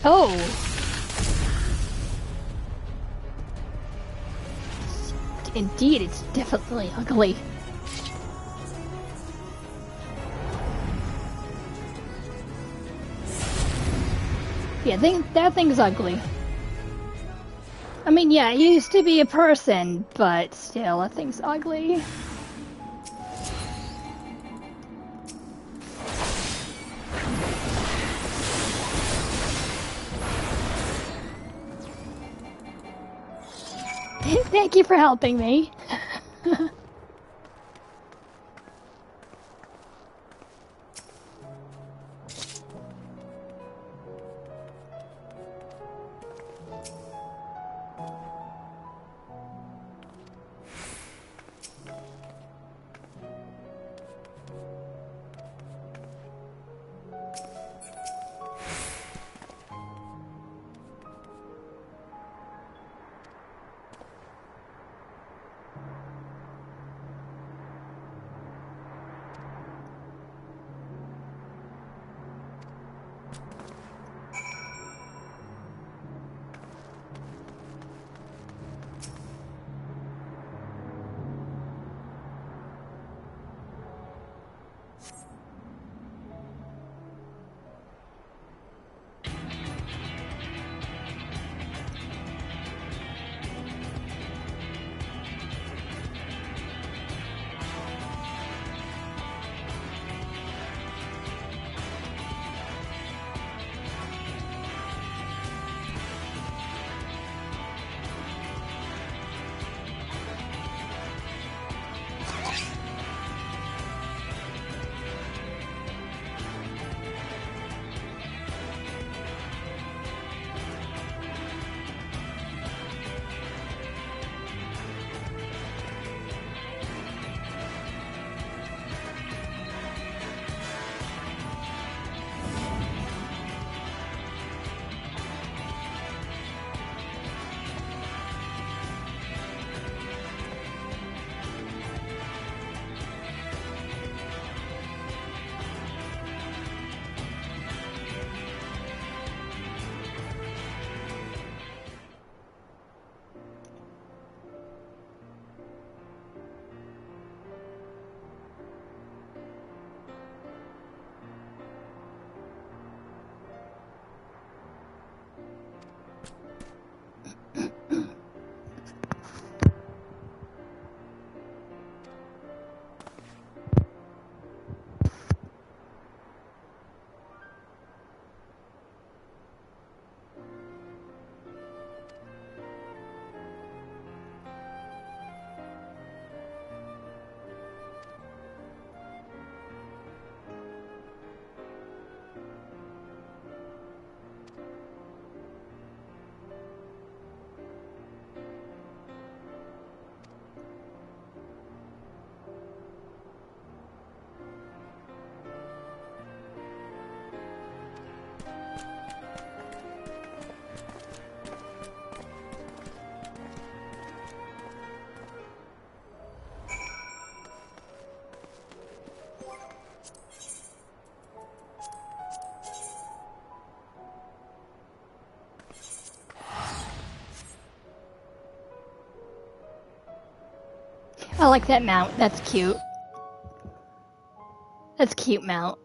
Oh. Indeed, it's definitely ugly. Yeah, that thing's ugly. I mean, yeah, it used to be a person, but still, that thing's ugly. Thank you for helping me. I like that mount. That's cute. That's a cute mount.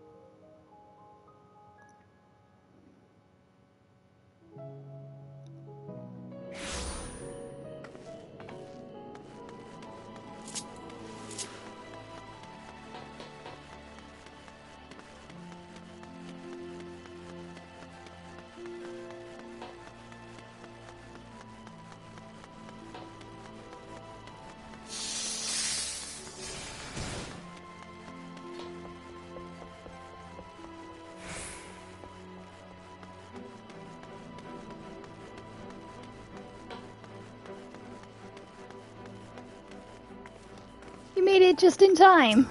You made it just in time.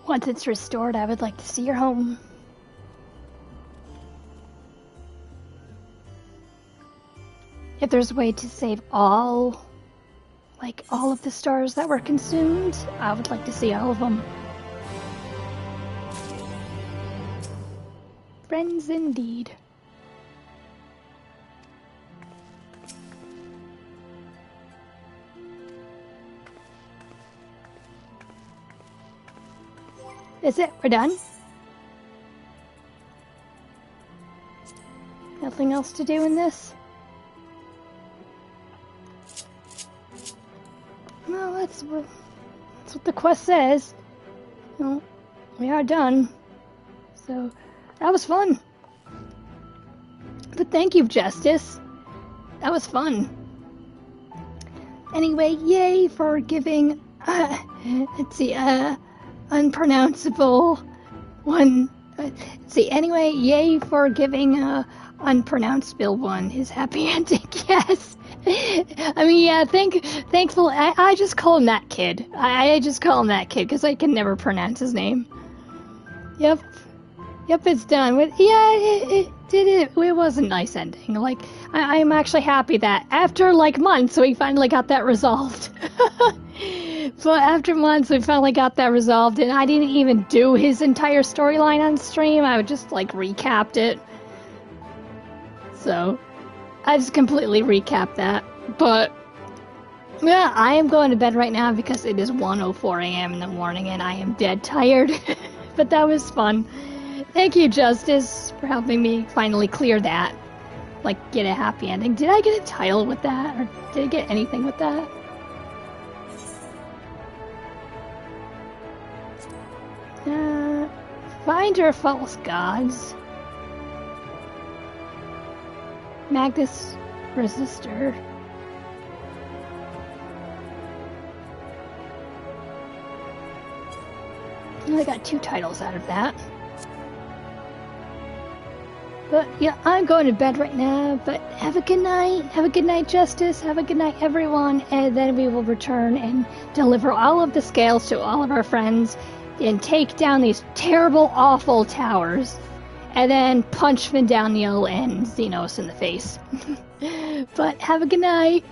Once it's restored, I would like to see your home. If there's a way to save all of the stars that were consumed, I would like to see all of them. Friends indeed. That's it, we're done. Nothing else to do in this? No, that's what the quest says. Well, we are done. So, that was fun. But thank you, Justice. That was fun. Anyway, yay for giving, let's see, unpronounceable one. Anyway, yay for giving unpronounceable one his happy ending. Yes. I mean, yeah. Thankful. I just call him that kid. I just call him that kid because I can never pronounce his name. Yep. It's done. It was a nice ending. Like, I'm actually happy that after like months we finally got that resolved. But after months, we finally got that resolved, and I didn't even do his entire storyline on stream. I would just, like, recapped it. So, I just completely recapped that. But, yeah, I am going to bed right now because it is 1:04 a.m. in the morning, and I am dead tired. But that was fun. Thank you, Justice, for helping me finally clear that. Like, get a happy ending. Did I get a title with that, or did I get anything with that? Find your false gods. Magnus Resistor. I got 2 titles out of that. But yeah, I'm going to bed right now, but have a good night. Have a good night, Justice. Have a good night, everyone. And then we will return and deliver all of the scales to all of our friends and take down these terrible, awful towers. And then punch Vindaniel and Xenos in the face. But have a good night.